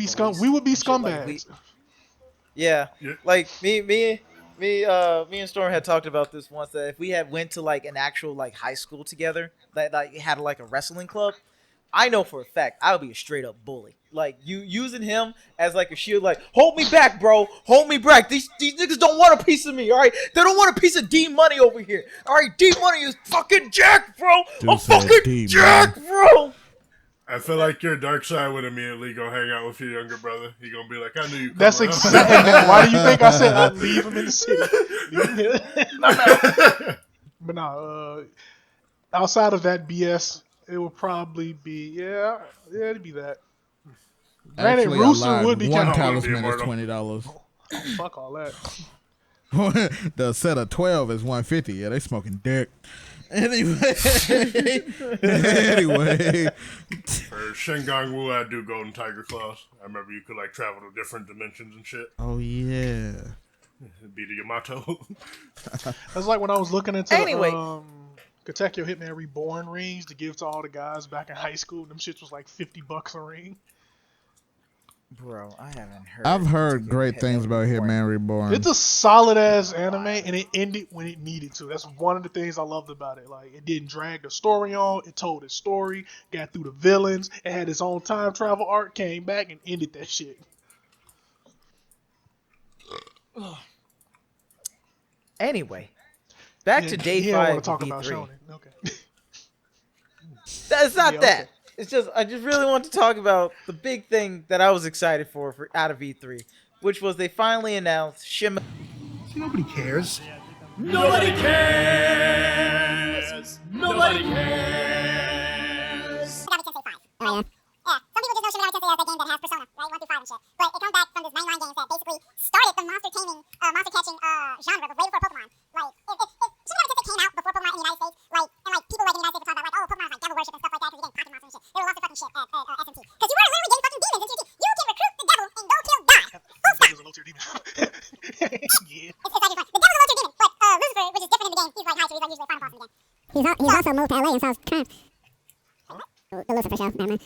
be scumbags. Yeah, like me and Storm had talked about this once, that if we had went to like an actual like high school together that like had like a wrestling club, I know for a fact I would be a straight up bully. Like, you using him as like a shield, like, hold me back, bro, hold me back. These niggas don't want a piece of me, all right? They don't want a piece of D Money over here, all right? D Money is fucking Jack, bro. I'm fucking Jack, bro. I feel like your dark side would immediately go hang out with your younger brother. He gonna be like, I knew you. That's exactly. Why do you think I said I'd leave him in the city? But no, outside of that BS, it would probably be it'd be that. Granted, Rooster would be one talisman is $20. Oh, fuck all that. The set of 12 is $150. Yeah, they smoking dick. Anyway. For Shingang Wu, I do Golden Tiger Claws. I remember you could like travel to different dimensions and shit. Oh yeah. Be the Yamato. That's like when I was looking into Katekyo Hitman Reborn rings to give to all the guys back in high school. Them shits was like $50 a ring. Bro, I haven't heard. I've heard great things about Hitman Reborn. It's a solid ass anime, and it ended when it needed to. That's one of the things I loved about it. Like, it didn't drag the story on. It told its story, got through the villains. It had its own time travel arc, came back and ended that shit. Anyway, back to day 5. I want to talk about Shonen. Okay. That's not that. Okay. It's just, I just really want to talk about the big thing that I was excited for out of E3, which was they finally announced Shima. Nobody cares. Nobody cares. Nobody cares. Oh, yeah. Yeah, some people just know Shin Megami Tensei as that game that has Persona, right? 1 through 5 and shit. But it comes back from this mainline games that basically started the monster catching genre, but way before Pokemon. Like, if Shin Megami Tensei came out before Pokemon in the United States, like, and like people like in the United States would talk about like, oh, Pokemon is like devil worship and stuff like that because you're getting Pocket Monsters and shit. They were lots of fucking shit at SMT. Because you were literally getting fucking demons in TNT. You can recruit the devil and go kill God. Full stop. A low-tier demon. Yeah. It's actually fun. The devil's a low-tier demon, but Lucifer, which is different in the game, he's like high tier. He's like usually a final boss in the game. He's also moved to LA and sells crap. The Lucifer show, never mind.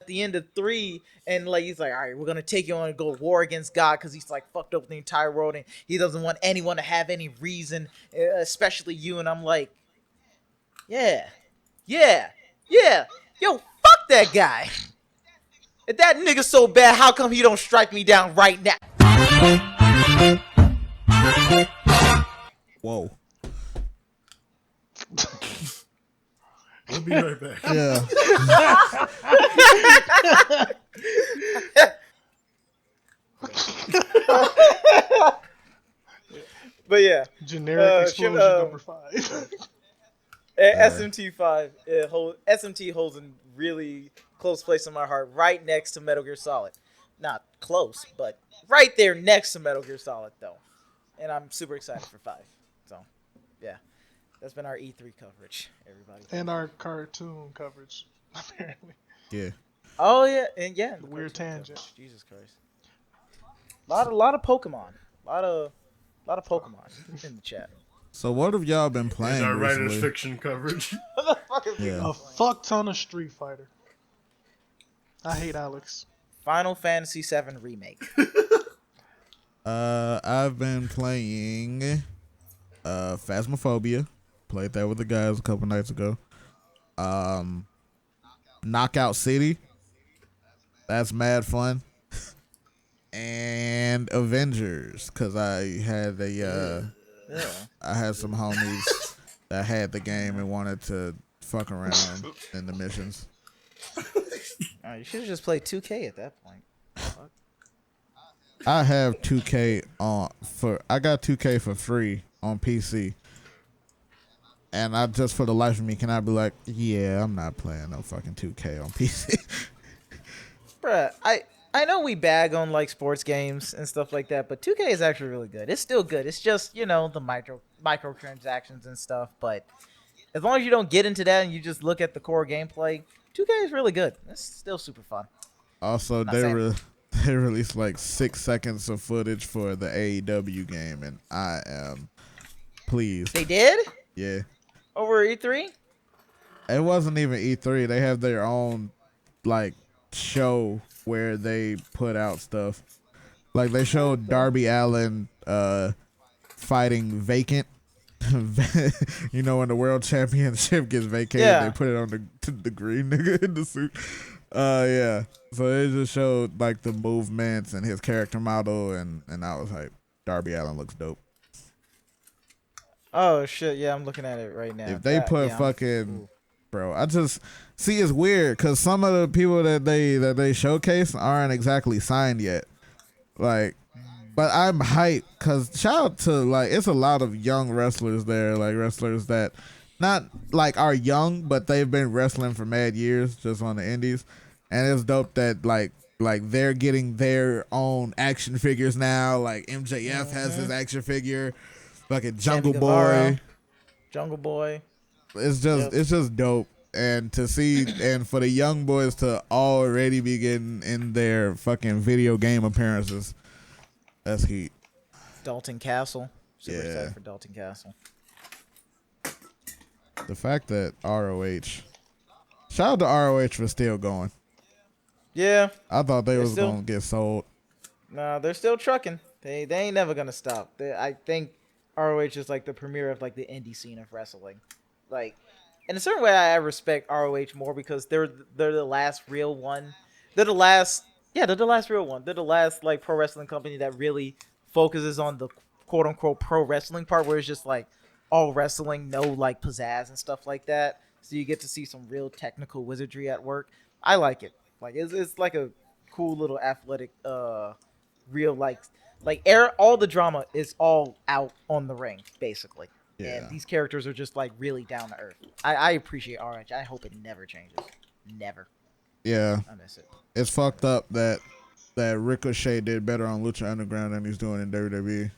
At the end of 3, and like he's like, all right, we're gonna take you on and go to war against God because he's like fucked up the entire world and he doesn't want anyone to have any reason, especially you. And I'm like, yeah, yo, fuck that guy. If that nigga so bad, how come he don't strike me down right now? Whoa. We'll be right back. Yeah. But yeah, generic explosion number 5. SMT5 SMT holds a really close place in my heart, right next to Metal Gear Solid. Not close, but right there next to Metal Gear Solid, though. And I'm super excited for 5. So, yeah, that's been our E3 coverage, everybody. And our cartoon coverage, apparently. Yeah. Oh yeah, and yeah, the weird tangent. Coverage. Jesus Christ. Lot of Pokemon. Lot of Pokemon in the chat. So what have y'all been playing our recently? writer's fiction coverage. A fuck ton of Street Fighter. I hate Alex. Final Fantasy VII Remake. I've been playing Phasmophobia. Played that with the guys a couple nights ago. Knockout City. That's mad fun. And Avengers, because I had I had some homies that had the game and wanted to fuck around in the missions. You should have just played 2K at that point. Fuck. I have 2K I got 2K for free on PC. And I just, for the life of me, can I be like, yeah, I'm not playing no fucking 2K on PC. Bruh, I know we bag on like sports games and stuff like that, but 2K is actually really good. It's still good. It's just, the microtransactions and stuff, but as long as you don't get into that and you just look at the core gameplay, 2K is really good. It's still super fun. Also, they released like 6 seconds of footage for the AEW game, and I am pleased. They did? Yeah. Over E3? It wasn't even E3. They have their own like show where they put out stuff. Like they showed Darby Allin fighting Vacant. You know, when the world championship gets vacated, they put it on the green nigga in the suit. Yeah. So it just showed like the movements and his character model, and I was like, Darby Allin looks dope. Oh shit, yeah, I'm looking at it right now. If they put fucking bro, I just see it's weird because some of the people that they showcase aren't exactly signed yet. Like, but I'm hyped because shout out to like it's a lot of young wrestlers there, like wrestlers that not like are young, but they've been wrestling for mad years just on the indies, and it's dope that like they're getting their own action figures now. Like MJF has his action figure, fucking Jungle Boy. It's just dope. And to see, and for the young boys to already be getting in their fucking video game appearances, that's heat. Dalton Castle. Super excited for Dalton Castle. The fact that ROH, shout out to ROH for still going. Yeah. I thought they was going to get sold. Nah, they're still trucking. They ain't never going to stop. I think ROH is like the premier of like the indie scene of wrestling. Like, in a certain way, I respect ROH more because they're the last real one. They're the last real one. They're the last like pro wrestling company that really focuses on the quote unquote pro wrestling part, where it's just like all wrestling, no like pizzazz and stuff like that. So you get to see some real technical wizardry at work. I like it. Like it's like a cool little athletic, real like all the drama is all out on the ring basically. Yeah. And these characters are just like really down to earth. I appreciate RH. I hope it never changes. Never. Yeah. I miss it. It's fucked up that Ricochet did better on Lucha Underground than he's doing in WWE.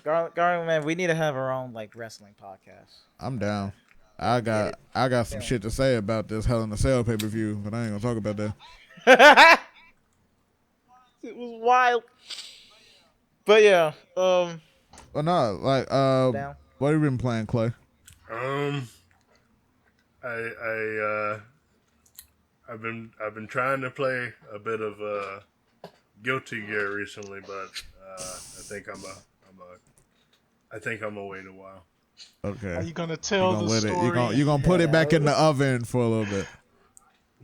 Garland, man, we need to have our own like wrestling podcast. I'm down. I got some shit to say about this Hell in a Cell pay-per-view, but I ain't gonna talk about that. It was wild. But yeah, well, no, like what have you been playing, Clay? I've been trying to play a bit of Guilty Gear recently, but I think I'm gonna wait a while. Okay. Are you gonna tell the story? You're gonna put it back in the oven for a little bit.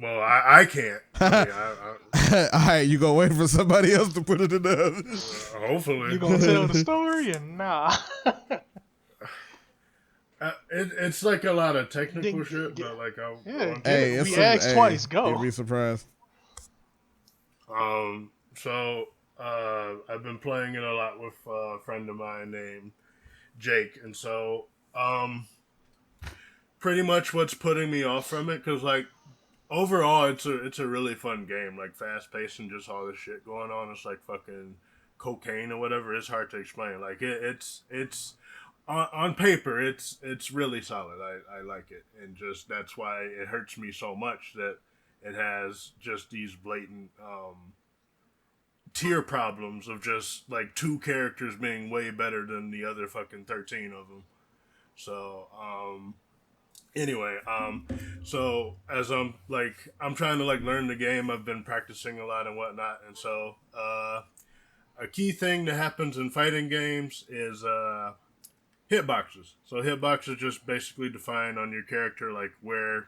Well, I can't. All right, you gonna wait for somebody else to put it in the oven? Hopefully. You gonna tell the story and nah. It's like a lot of technical shit, but like we asked twice. Go. You'd be surprised. So I've been playing it a lot with a friend of mine named Jake, and so pretty much what's putting me off from it, because like overall it's a really fun game, like fast paced and just all this shit going on. It's like fucking cocaine or whatever. It's hard to explain. Like it's on paper it's really solid. I like it, and just that's why it hurts me so much that it has just these blatant tier problems of just like two characters being way better than the other fucking 13 of them. So anyway, so as I'm trying to like learn the game, I've been practicing a lot and whatnot, and so a key thing that happens in fighting games is hitboxes. So hitboxes just basically define on your character like where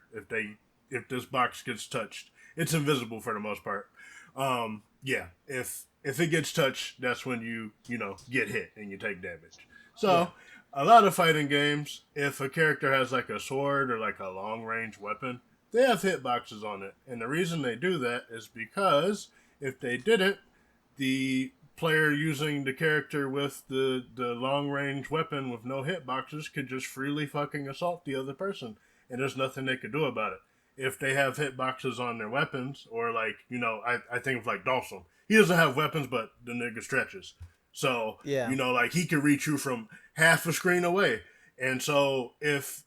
if this box gets touched, it's invisible for the most part. Yeah, if it gets touched, that's when you get hit and you take damage. So a lot of fighting games, if a character has like a sword or like a long range weapon, they have hitboxes on it. And the reason they do that is because if they didn't, the player using the character with the long range weapon with no hitboxes could just freely fucking assault the other person, and there's nothing they could do about it. If they have hitboxes on their weapons, or like, I think of like Dawson. He doesn't have weapons, but the nigga stretches. So, like he can reach you from half a screen away. And so if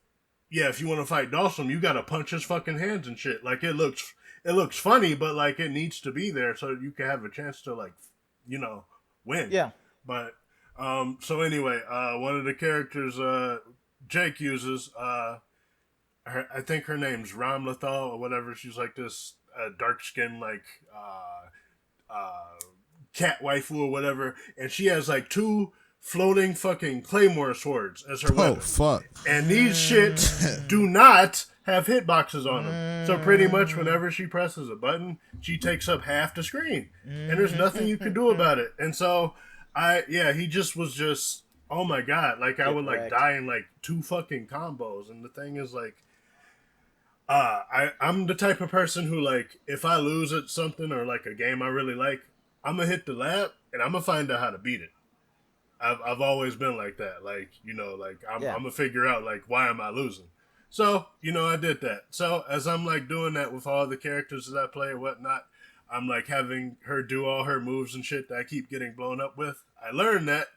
you want to fight Dawson, you got to punch his fucking hands and shit. Like it looks funny, but like it needs to be there so you can have a chance to like, win. Yeah. But, so anyway, one of the characters, Jake uses, I think her name's Ram Lethal or whatever. She's like this dark skinned like cat waifu or whatever, and she has like 2 floating fucking claymore swords as her weapon. Oh fuck! And these shits do not have hitboxes on them. So pretty much whenever she presses a button, she takes up half the screen, and there's nothing you can do about it. And so he just was oh my god, like I would like die in like 2 fucking combos. And the thing is like, I'm the type of person who like, if I lose at something or like a game I really like, I'm gonna hit the lab and I'm gonna find out how to beat it. I've always been like that. Like, I'm gonna figure out like, why am I losing? So, I did that. So as I'm like doing that with all the characters that I play and whatnot, I'm like having her do all her moves and shit that I keep getting blown up with. I learned that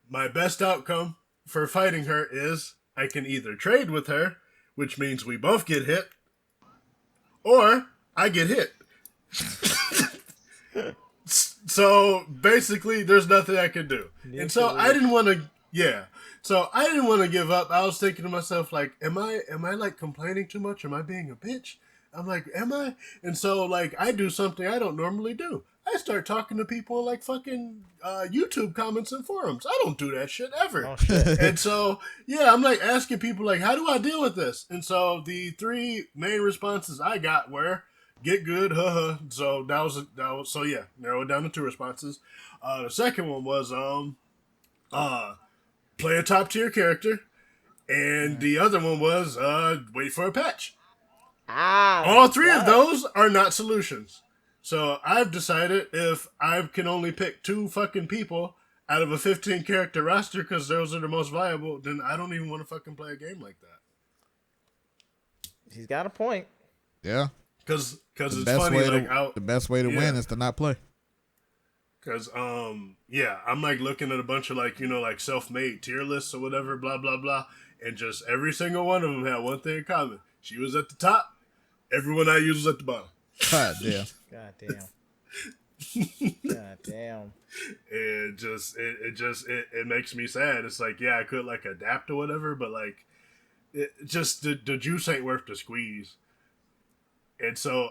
my best outcome for fighting her is I can either trade with her, which means we both get hit, or I get hit. So basically, there's nothing I can do. And so I didn't want to, So I didn't want to give up. I was thinking to myself, like, am I like complaining too much? Am I being a bitch? I'm like, am I? And so like, I do something I don't normally do. I start talking to people in like fucking YouTube comments and forums. I don't do that shit ever. Oh, shit. And so, I'm like asking people like, how do I deal with this? And so the 3 main responses I got were, get good, haha. So that was narrowed down to 2 responses. The second one was play a top tier character, and the other one was wait for a patch. All 3 of those are not solutions. So I've decided if I can only pick 2 fucking people out of a 15 character roster because those are the most viable, then I don't even want to fucking play a game like that. He's got a point. Yeah. Because it's funny, like, the best way to win is to not play. Because, I'm, like, looking at a bunch of, like, like, self-made tier lists or whatever, blah, blah, blah, and just every single one of them had one thing in common. She was at the top. Everyone I used was at the bottom. God damn. God damn. God damn. It makes me sad. It's like, I could, like, adapt or whatever, but, like, the juice ain't worth the squeeze. And so,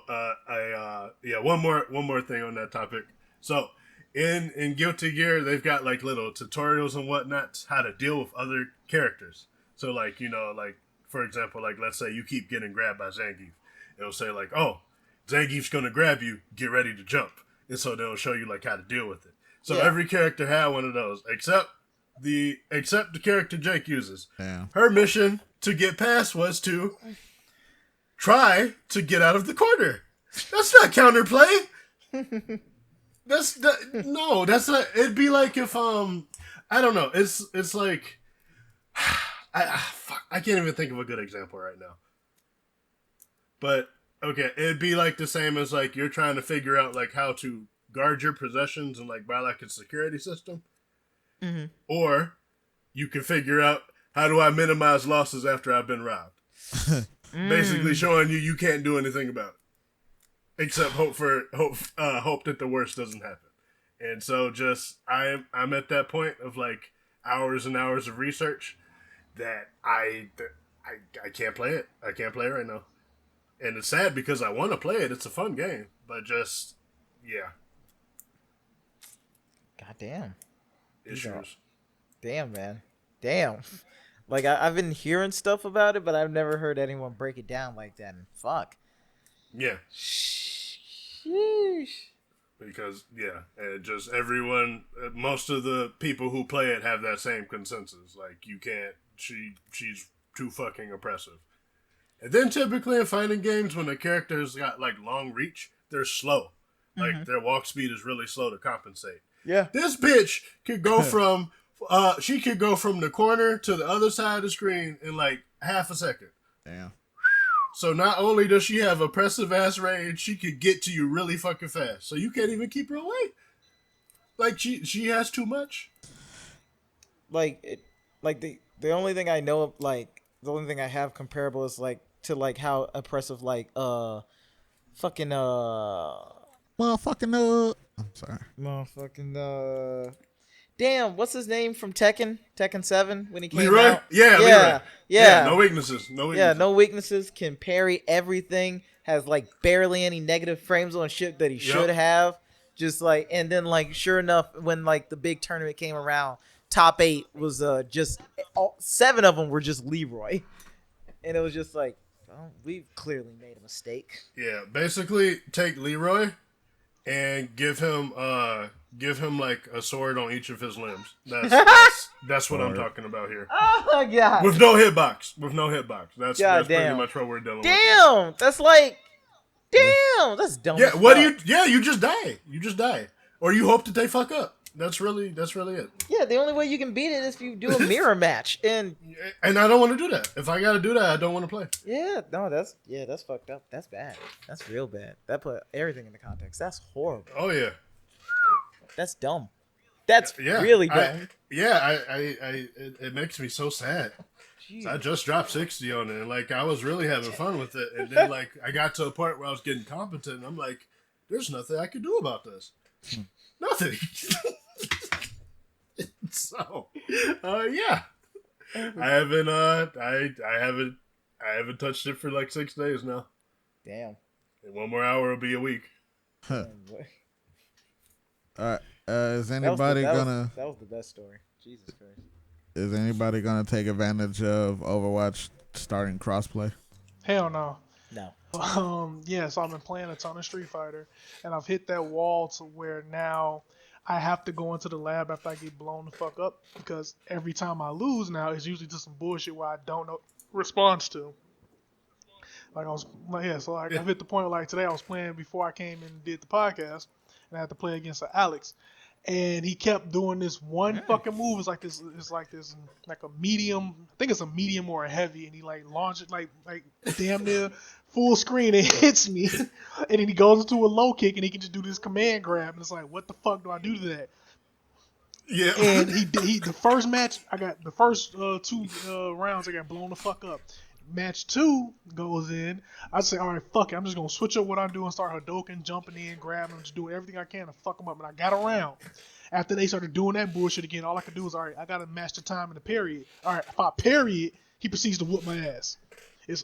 one more thing on that topic. So, in Guilty Gear, they've got like little tutorials and whatnot how to deal with other characters. So, like, like for example, like let's say you keep getting grabbed by Zangief, it'll say like, oh, Zangief's gonna grab you, get ready to jump, and so they'll show you like how to deal with it. So every character had one of those, except except the character Jake uses. Damn. Her mission to get past was to try to get out of the corner. That's not counterplay. That's not. It'd be like if I don't know. It's like I can't even think of a good example right now. But okay, it'd be like the same as like you're trying to figure out like how to guard your possessions and like buy like a security system, or you can figure out how do I minimize losses after I've been robbed. Basically, showing you can't do anything about it except hope that the worst doesn't happen. And so just I'm at that point of like hours and hours of research that I can't play it. I can't play it right now. And it's sad because I want to play it. It's a fun game, but just God damn. Issues. Damn, man. Damn. Like I've been hearing stuff about it, but I've never heard anyone break it down like that. And fuck. Yeah. Sheesh. Because and just everyone, most of the people who play it have that same consensus. Like you can't. She's too fucking oppressive. And then typically in fighting games, when the character's got like long reach, they're slow. Like their walk speed is really slow to compensate. Yeah. This bitch could go from the corner to the other side of the screen in like half a second. Damn. So not only does she have oppressive ass range, she could get to you really fucking fast. So you can't even keep her away. Like she has too much. The only thing I know of, like the only thing I have comparable is like to like how oppressive like I'm sorry. Motherfucking damn, what's his name from Tekken 7 when he came Leroy? out? Leroy. Yeah. No weaknesses. Yeah, no weaknesses. Can parry everything. Has like barely any negative frames on shit that he should have. Just like, and then like, sure enough, when like the big tournament came around, top 8 was just 7 of them were just Leroy, and it was just like, well, we've clearly made a mistake. Yeah, basically take Leroy and give him like a sword on each of his limbs. That's what I'm talking about here. Oh my god! With no hitbox. That's pretty much what we're dealing with. Damn, that's like, damn, that's dumb. Yeah, you just die, or you hope that they fuck up. That's really it. Yeah, the only way you can beat it is if you do a mirror match, and I don't want to do that. If I got to do that, I don't want to play. Yeah, no, that's fucked up. That's bad. That's real bad. That put everything into context. That's horrible. Oh yeah, that's dumb. That's really dumb. It makes me so sad. I just dropped 60 on it, and like I was really having fun with it, and then like I got to a point where I was getting competent, and I'm like, there's nothing I can do about this. Nothing. So, I haven't touched it for like 6 days now. Damn. And 1 more hour will be a week. Huh. All right. Is anybody that was the best story. Jesus Christ. Is anybody gonna take advantage of Overwatch starting crossplay? Hell no. No. So I've been playing a ton of Street Fighter, and I've hit that wall to where now I have to go into the lab after I get blown the fuck up, because every time I lose now, it's usually just some bullshit where I don't know response to. Like I've hit the point where like today I was playing before I came and did the podcast, and I had to play against Alex, and he kept doing this one fucking move. It's like a medium. I think it's a medium or a heavy, and he like launches like damn near full screen and hits me, and then he goes into a low kick, and he can just do this command grab, and it's like, what the fuck do I do to that? Yeah. And he the first match I got the first 2 rounds I got blown the fuck up. Match 2 goes in. I say, all right, fuck it. I'm just gonna switch up what I'm doing, start Hadoken, jumping in, grabbing him, just doing everything I can to fuck him up. And I got around. After they started doing that bullshit again, all I could do was, all right, I gotta match the time in the period. All right, if I parry it, he proceeds to whoop my ass.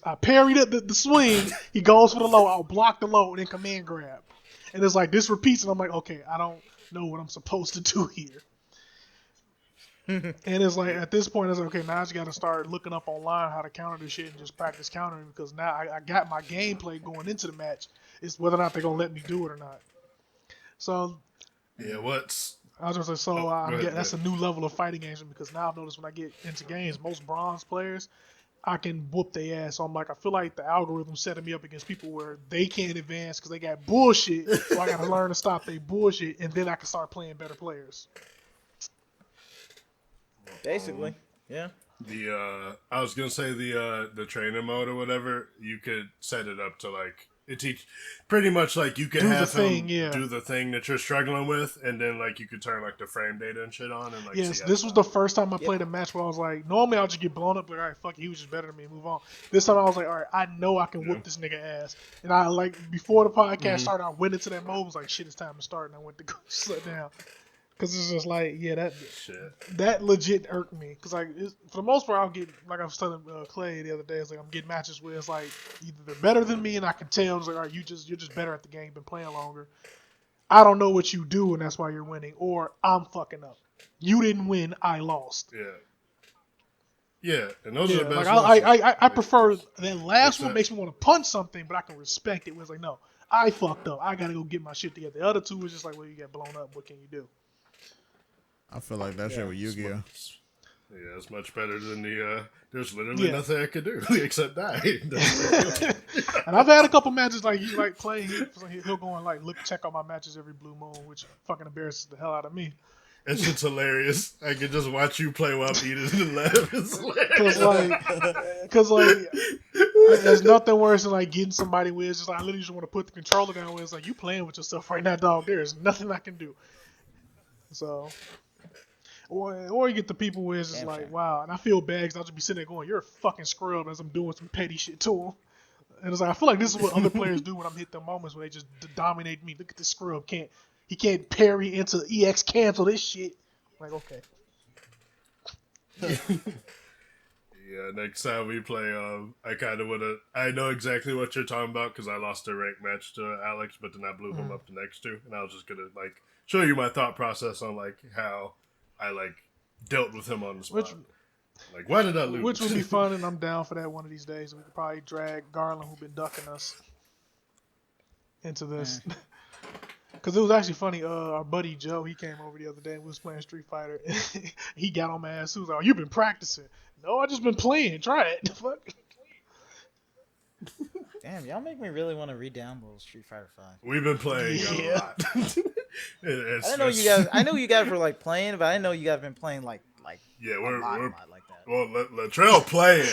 I parried the swing, he goes for the low, I'll block the low, and then command grab. And it's like, this repeats, and I'm like, okay, I don't know what I'm supposed to do here. And it's like, at this point, it's like, okay, now I just got to start looking up online how to counter this shit and just practice countering, because now I got my gameplay going into the match. It's whether or not they're going to let me do it or not. So, yeah, I was just like, so that's a new level of fighting games because now I've noticed when I get into games, most bronze players, I can whoop their ass. So I'm like, I feel like the algorithm's setting me up against people where they can't advance because they got bullshit. So I got to learn to stop their bullshit, and then I can start playing better players. Basically, yeah. I was gonna say the trainer mode or whatever. You could set it up to like it teach pretty much like you could have him do the thing that you're struggling with, and then like you could turn like the frame data and shit on and like. Yes, this was the first time I played a match where I was like, normally I'll just get blown up, like, all right, fuck it, he was just better than me, move on. This time I was like, all right, I know I can whoop this nigga ass, and I like before the podcast started, I went into that mode, was like, shit, it's time to start, and I went to go sit down. Cause it's just like, that legit irked me. Cause like for the most part, I'll get like I was telling Clay the other day. It's like I'm getting matches where it's like either they're better than me, and I can tell. It's like, all right, you're just better at the game, been playing longer. I don't know what you do, and that's why you're winning. Or I'm fucking up. You didn't win, I lost. Yeah, and those are the best. Like I prefer that last one. Makes me want to punch something, but I can respect it. Where it's like, no, I fucked up. I gotta go get my shit together. The other two is just like, well, you got blown up. What can you do? I feel like that shit with Yu-Gi-Oh. Yeah, it's much better than the. There's literally nothing I could do except die. And I've had a couple matches like he like Clay. He'll go and like check out my matches every blue moon, which fucking embarrasses the hell out of me. That shit's hilarious. I can just watch you play while I'm eating and laugh. It's hilarious. Cause there's nothing worse than like getting somebody where it's just like I literally just want to put the controller down. Where it's like you playing with yourself right now, dog. There's nothing I can do. So. Or you get the people where it's just like, wow, and I feel bad because I'll just be sitting there going, you're a fucking scrub as I'm doing some petty shit to him. And it's like, I feel like this is what other players do when I'm hitting moments where they just dominate me. Look at this scrub. He can't parry into EX cancel this shit. I'm like, okay. Yeah, next time we play, I kind of want to, I know exactly what you're talking about because I lost a ranked match to Alex, but then I blew him up the next two. And I was just going to, like, show you my thought process on, like, how I like dealt with him on the spot. Like, why did I lose? Which would be fun, and I'm down for that one of these days. We could probably drag Garland, who's been ducking us, into this. Because it was actually funny. Our buddy Joe, he came over the other day and we was playing Street Fighter. He got on my ass. He was like, "Oh, you've been practicing." No, I just been playing. Try it. Fuck. Damn, y'all make me really want to re-download Street Fighter 5. We've been playing a lot. I didn't know you guys. I know you guys were like playing, but I didn't know you guys been playing like we're like that. Well, Latrell playing.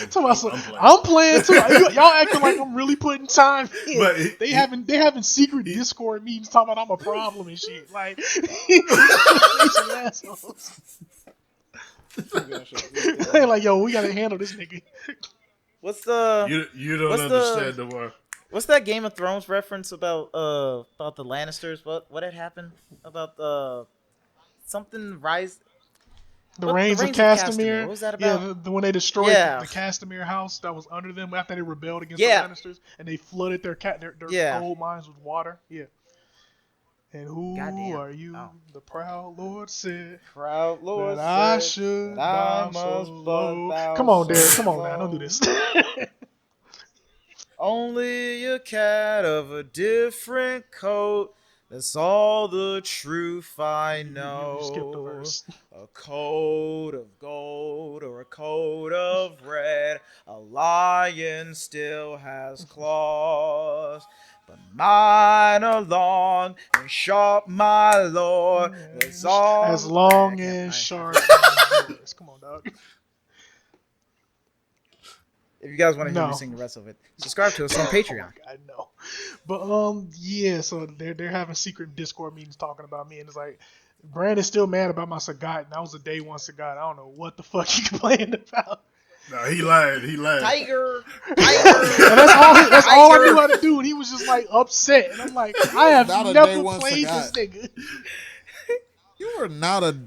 I'm playing too. Y'all acting like I'm really putting time in. But they having secret Discord meetings talking about I'm a problem and shit. Like, some assholes. They like, yo, we gotta handle this nigga. What's the? You don't understand the war. What's that Game of Thrones reference about the Lannisters? What had happened about something rise? The Reigns of Castamere. What was that about? Yeah, when they destroyed the Castamere house that was under them after they rebelled against the Lannisters, and they flooded their gold mines with water. Yeah. And who are you? Oh. The proud Lord said. Proud Lord that I should. I must bow. Come on, Derek. Come on, man. Don't do this. Only a cat of a different coat. That's all the truth I know. You skipped a verse. A coat of gold or a coat of red. A lion still has claws. But mine are long and sharp, my lord. That's all. As long and sharp. Come on, dog. If you guys want to hear me sing the rest of it, subscribe to us on Patreon. I know, but yeah. So they're having secret Discord meetings talking about me, and it's like Brandon's still mad about my Sagat, and that was a day one Sagat. I don't know what the fuck he complaining about. No, he lied. Tiger. And that's all I knew how to do, and he was just like upset, and I'm like, I have never played this nigga. You were not a.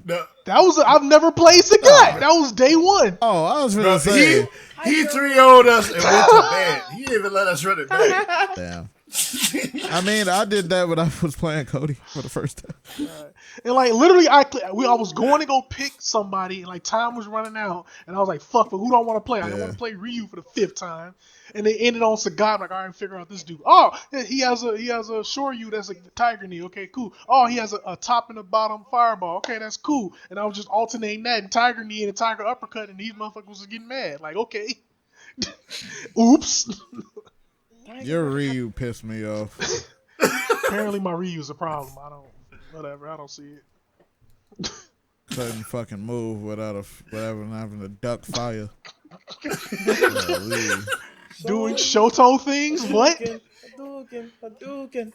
I've never played Sagat. That was day one. Oh, I was gonna say he 3-0'd us and went to bed. He didn't even let us run it back. Damn. I mean, I did that when I was playing Cody for the first time. And like literally, I was going to go pick somebody, and like time was running out, and I was like, "Fuck, but who do I want to play? I didn't want to play Ryu for the 5th time." And they ended on Sagat. I'm like, all right, figure out this dude. Oh, he has a Shoryu that's a Tiger Knee. Okay, cool. Oh, he has a top and a bottom fireball. Okay, that's cool. And I was just alternating that and Tiger Knee and a Tiger Uppercut, and these motherfuckers was getting mad. Like, okay, oops. Your Ryu pissed me off. Apparently, my Ryu's a problem. I don't see it. Couldn't fucking move without having to duck fire. Doing Shoto things? What? Hadouken.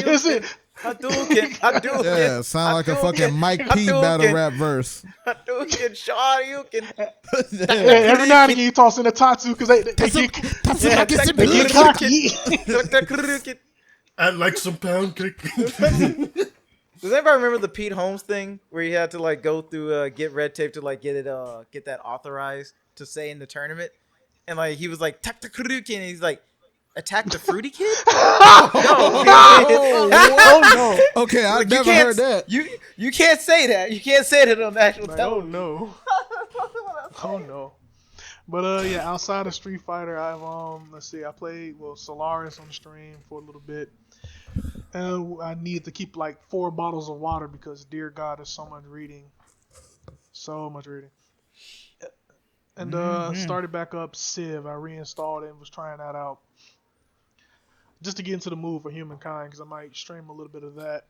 Is it? Hadouken. Yeah, sound like a fucking Mike P battle rap verse. Hadouken, Shoryuken. Every now and again you toss in a Tatsu because they get cocky. I'd like some pound cake. Does anybody remember the Pete Holmes thing where he had to like go through get red tape to like get that authorized to say in the tournament, and like he was like tak and he's like attack the fruity kid. No. Okay, I've never heard that. You can't say that. You can't say that on the actual television. Oh no. But yeah, outside of Street Fighter, I've I played Solaris on the stream for a little bit. I needed to keep like 4 bottles of water because dear God, there's so much reading. And started back up Civ. I reinstalled it and was trying that out. Just to get into the mood for Humankind, because I might stream a little bit of that.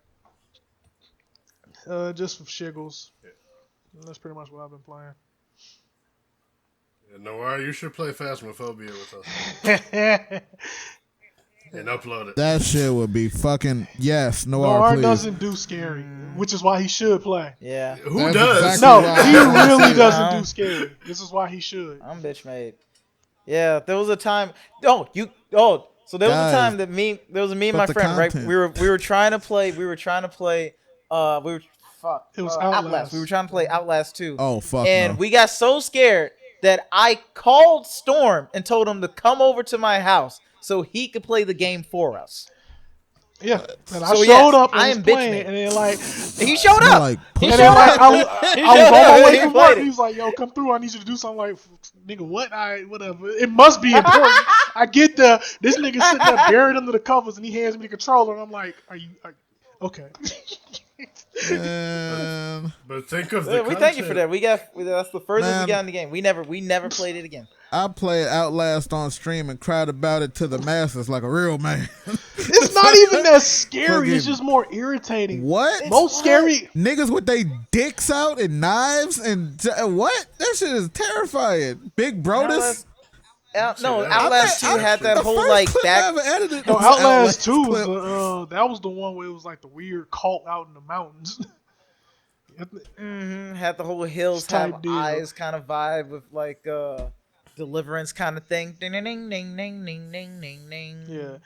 Just for shiggles. And that's pretty much what I've been playing. Yeah, Noir, you should play Phasmophobia with us. And upload it. That shit would be fucking yes. Noir please. Doesn't do scary, which is why he should play. Yeah. Who does? Exactly He really doesn't do scary. This is why he should. I'm bitch made. Yeah, there was a time. So there was a time that there was me and my friend, right? We were trying to play. It was Outlast. We were trying to play Outlast 2. Oh fuck. And we got so scared that I called Storm and told him to come over to my house so he could play the game for us. Yeah, and I showed up and was playing, and then like he showed up. Like, and then like I was on my way from work. He was like, "Yo, come through. I need you to do something." Like, nigga, what? Whatever. It must be important. I get this nigga sitting there buried under the covers, and he hands me the controller, and I'm like, "Are okay?" But think of the we thank you for that. That's the furthest we got in the game. We never played it again. I played Outlast on stream and cried about it to the masses like a real man. It's not even that scary. It's just more irritating. What? Most scary niggas with their dicks out and knives and what? That shit is terrifying. Big Brodus. Outlast 2 had that whole like back. No, Outlast 2 was that was the one where it was like the weird cult out in the mountains. Had the whole hills have eyes kind of vibe with like Deliverance kind of thing. Ding ding ding ding ding ding ding ding. Yeah.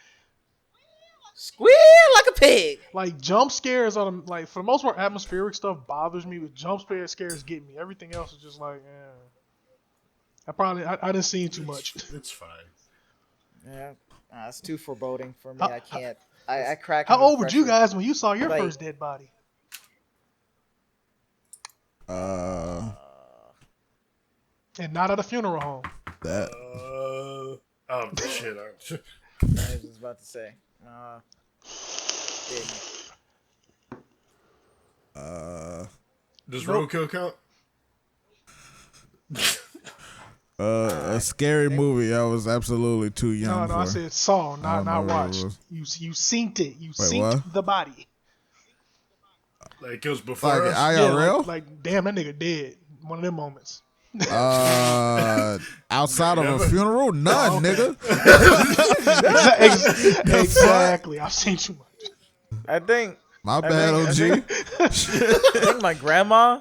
Squeal like a pig. Like jump scares are like for the most part atmospheric stuff bothers me, but jump scares get me. Everything else is just like, I didn't see too much. It's fine. Yeah, it's too foreboding for me. I can't. I crack. How old were you guys when you saw your first dead body? And not at a funeral home. That. Oh shit! I was just about to say. Does roadkill count? A scary movie. I was absolutely too young. No, I said saw, not watched. You synced it. You synced the body. Like it was before like us? IRL? Yeah, like damn, that nigga dead. One of them moments. Outside of a funeral, none, nigga. Exactly. I've seen too much. I think. My bad, OG. I think my grandma.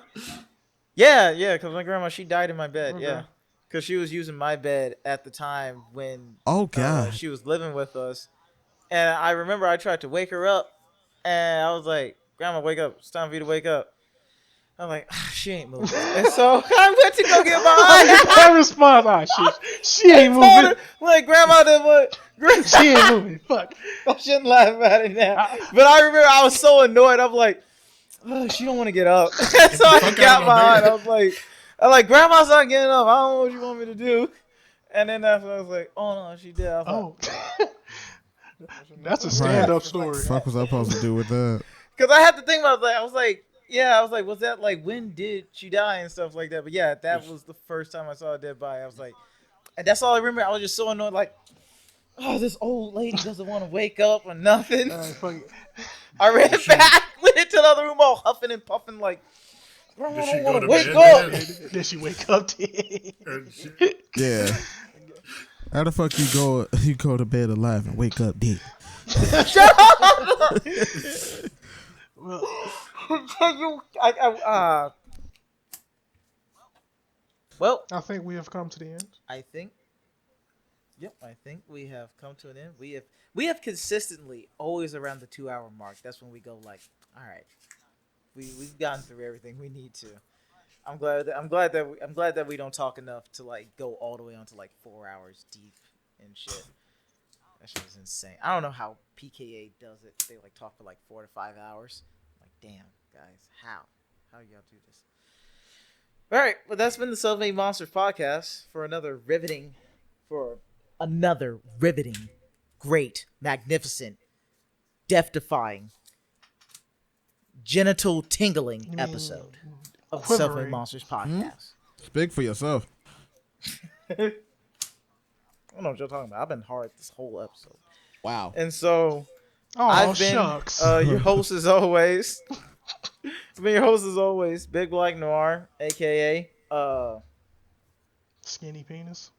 Yeah, because my grandma, she died in my bed. Okay. Yeah, because she was using my bed at the time when. Oh God. She was living with us, and I remember I tried to wake her up, and I was like, "Grandma, wake up! It's time for you to wake up." I'm like, she ain't moving. And so I went to go get my That response, she ain't moving. Her, like, Grandma did what? She ain't moving. Fuck. I shouldn't laugh at it now. But I remember I was so annoyed. I'm like, oh, she don't want to get up. So I got behind. I was like, Grandma's not getting up. I don't know what you want me to do. And then after I was like, oh no, she did. I was like, that's a stand-up story. What the fuck was I supposed to do with that? Because I had to think about that. I was like, was that like, when did she die and stuff like that? But yeah, that was the first time I saw a dead body. I was like, and that's all I remember. I was just so annoyed, like, oh, this old lady doesn't want to wake up or nothing. I ran back, went into the other room all huffing and puffing, like, I don't want to wake up. Did she wake up? Yeah. How the fuck you go to bed alive and wake up dead? Shut up! Well, I think we have come to the end. I think we have come to an end. We have consistently always around the 2-hour mark. That's when we go like, all right, we've gotten through everything we need to. I'm glad that we don't talk enough to like go all the way onto like 4 hours deep and shit. That shit is insane. I don't know how PKA does it. They like talk for like 4 to 5 hours. I'm like, damn, guys, how y'all do this? All right, well, that's been the Self-Made Monsters podcast for another riveting, great, magnificent, death-defying, genital tingling episode of the Self-Made Monsters podcast. Speak for yourself. I don't know what you're talking about. I've been hard this whole episode. Wow. And so, I've been your host as always. It's been your host as always, BigBlackNoir, a.k.a. Skinny Penis.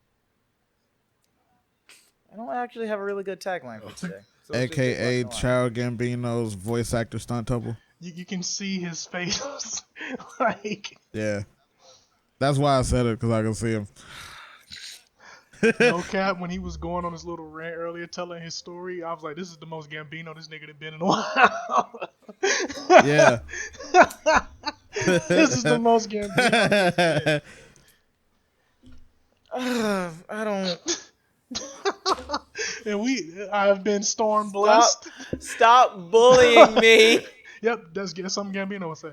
I don't actually have a really good tagline for today. So a.k.a. Child Gambino's voice actor stunt double. You can see his face. Like, yeah. That's why I said it, because I can see him. No cap, when he was going on his little rant earlier telling his story, I was like, this is the most Gambino this nigga had been in a while. Yeah. This is the most Gambino. I don't... And I have been StormBlessed. Stop bullying me. Yep, that's something Gambino would say.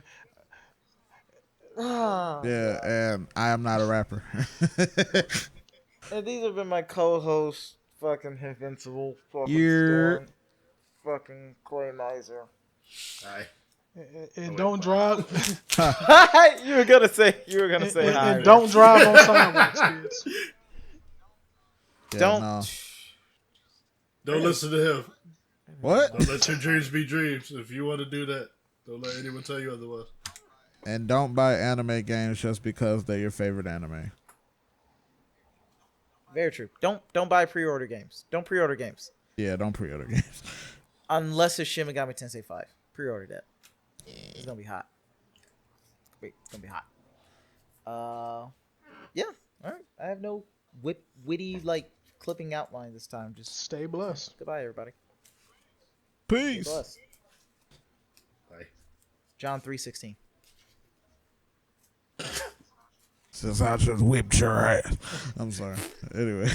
Yeah, and I am not a rapper. And these have been my co-hosts, fucking Henvincible, fucking Storm, fucking Claymizer. Hi. And don't drive. You were gonna say hi. And don't drive on sidewalks, kids. Yeah, Don't listen to him. What? Don't let your dreams be dreams. If you want to do that, don't let anyone tell you otherwise. And don't buy anime games just because they're your favorite anime. Very true. Don't buy pre-order games. Don't pre-order games. Yeah, don't pre-order games. Unless it's Shin Megami Tensei 5. Pre-order that. It's gonna be hot. Wait, it's gonna be hot. Yeah. All right. I have no witty like clipping outline this time. Just stay blessed. Goodbye, everybody. Peace. Stay blessed. Bye. John 3:16. Since I just whipped your ass. I'm sorry. Anyway.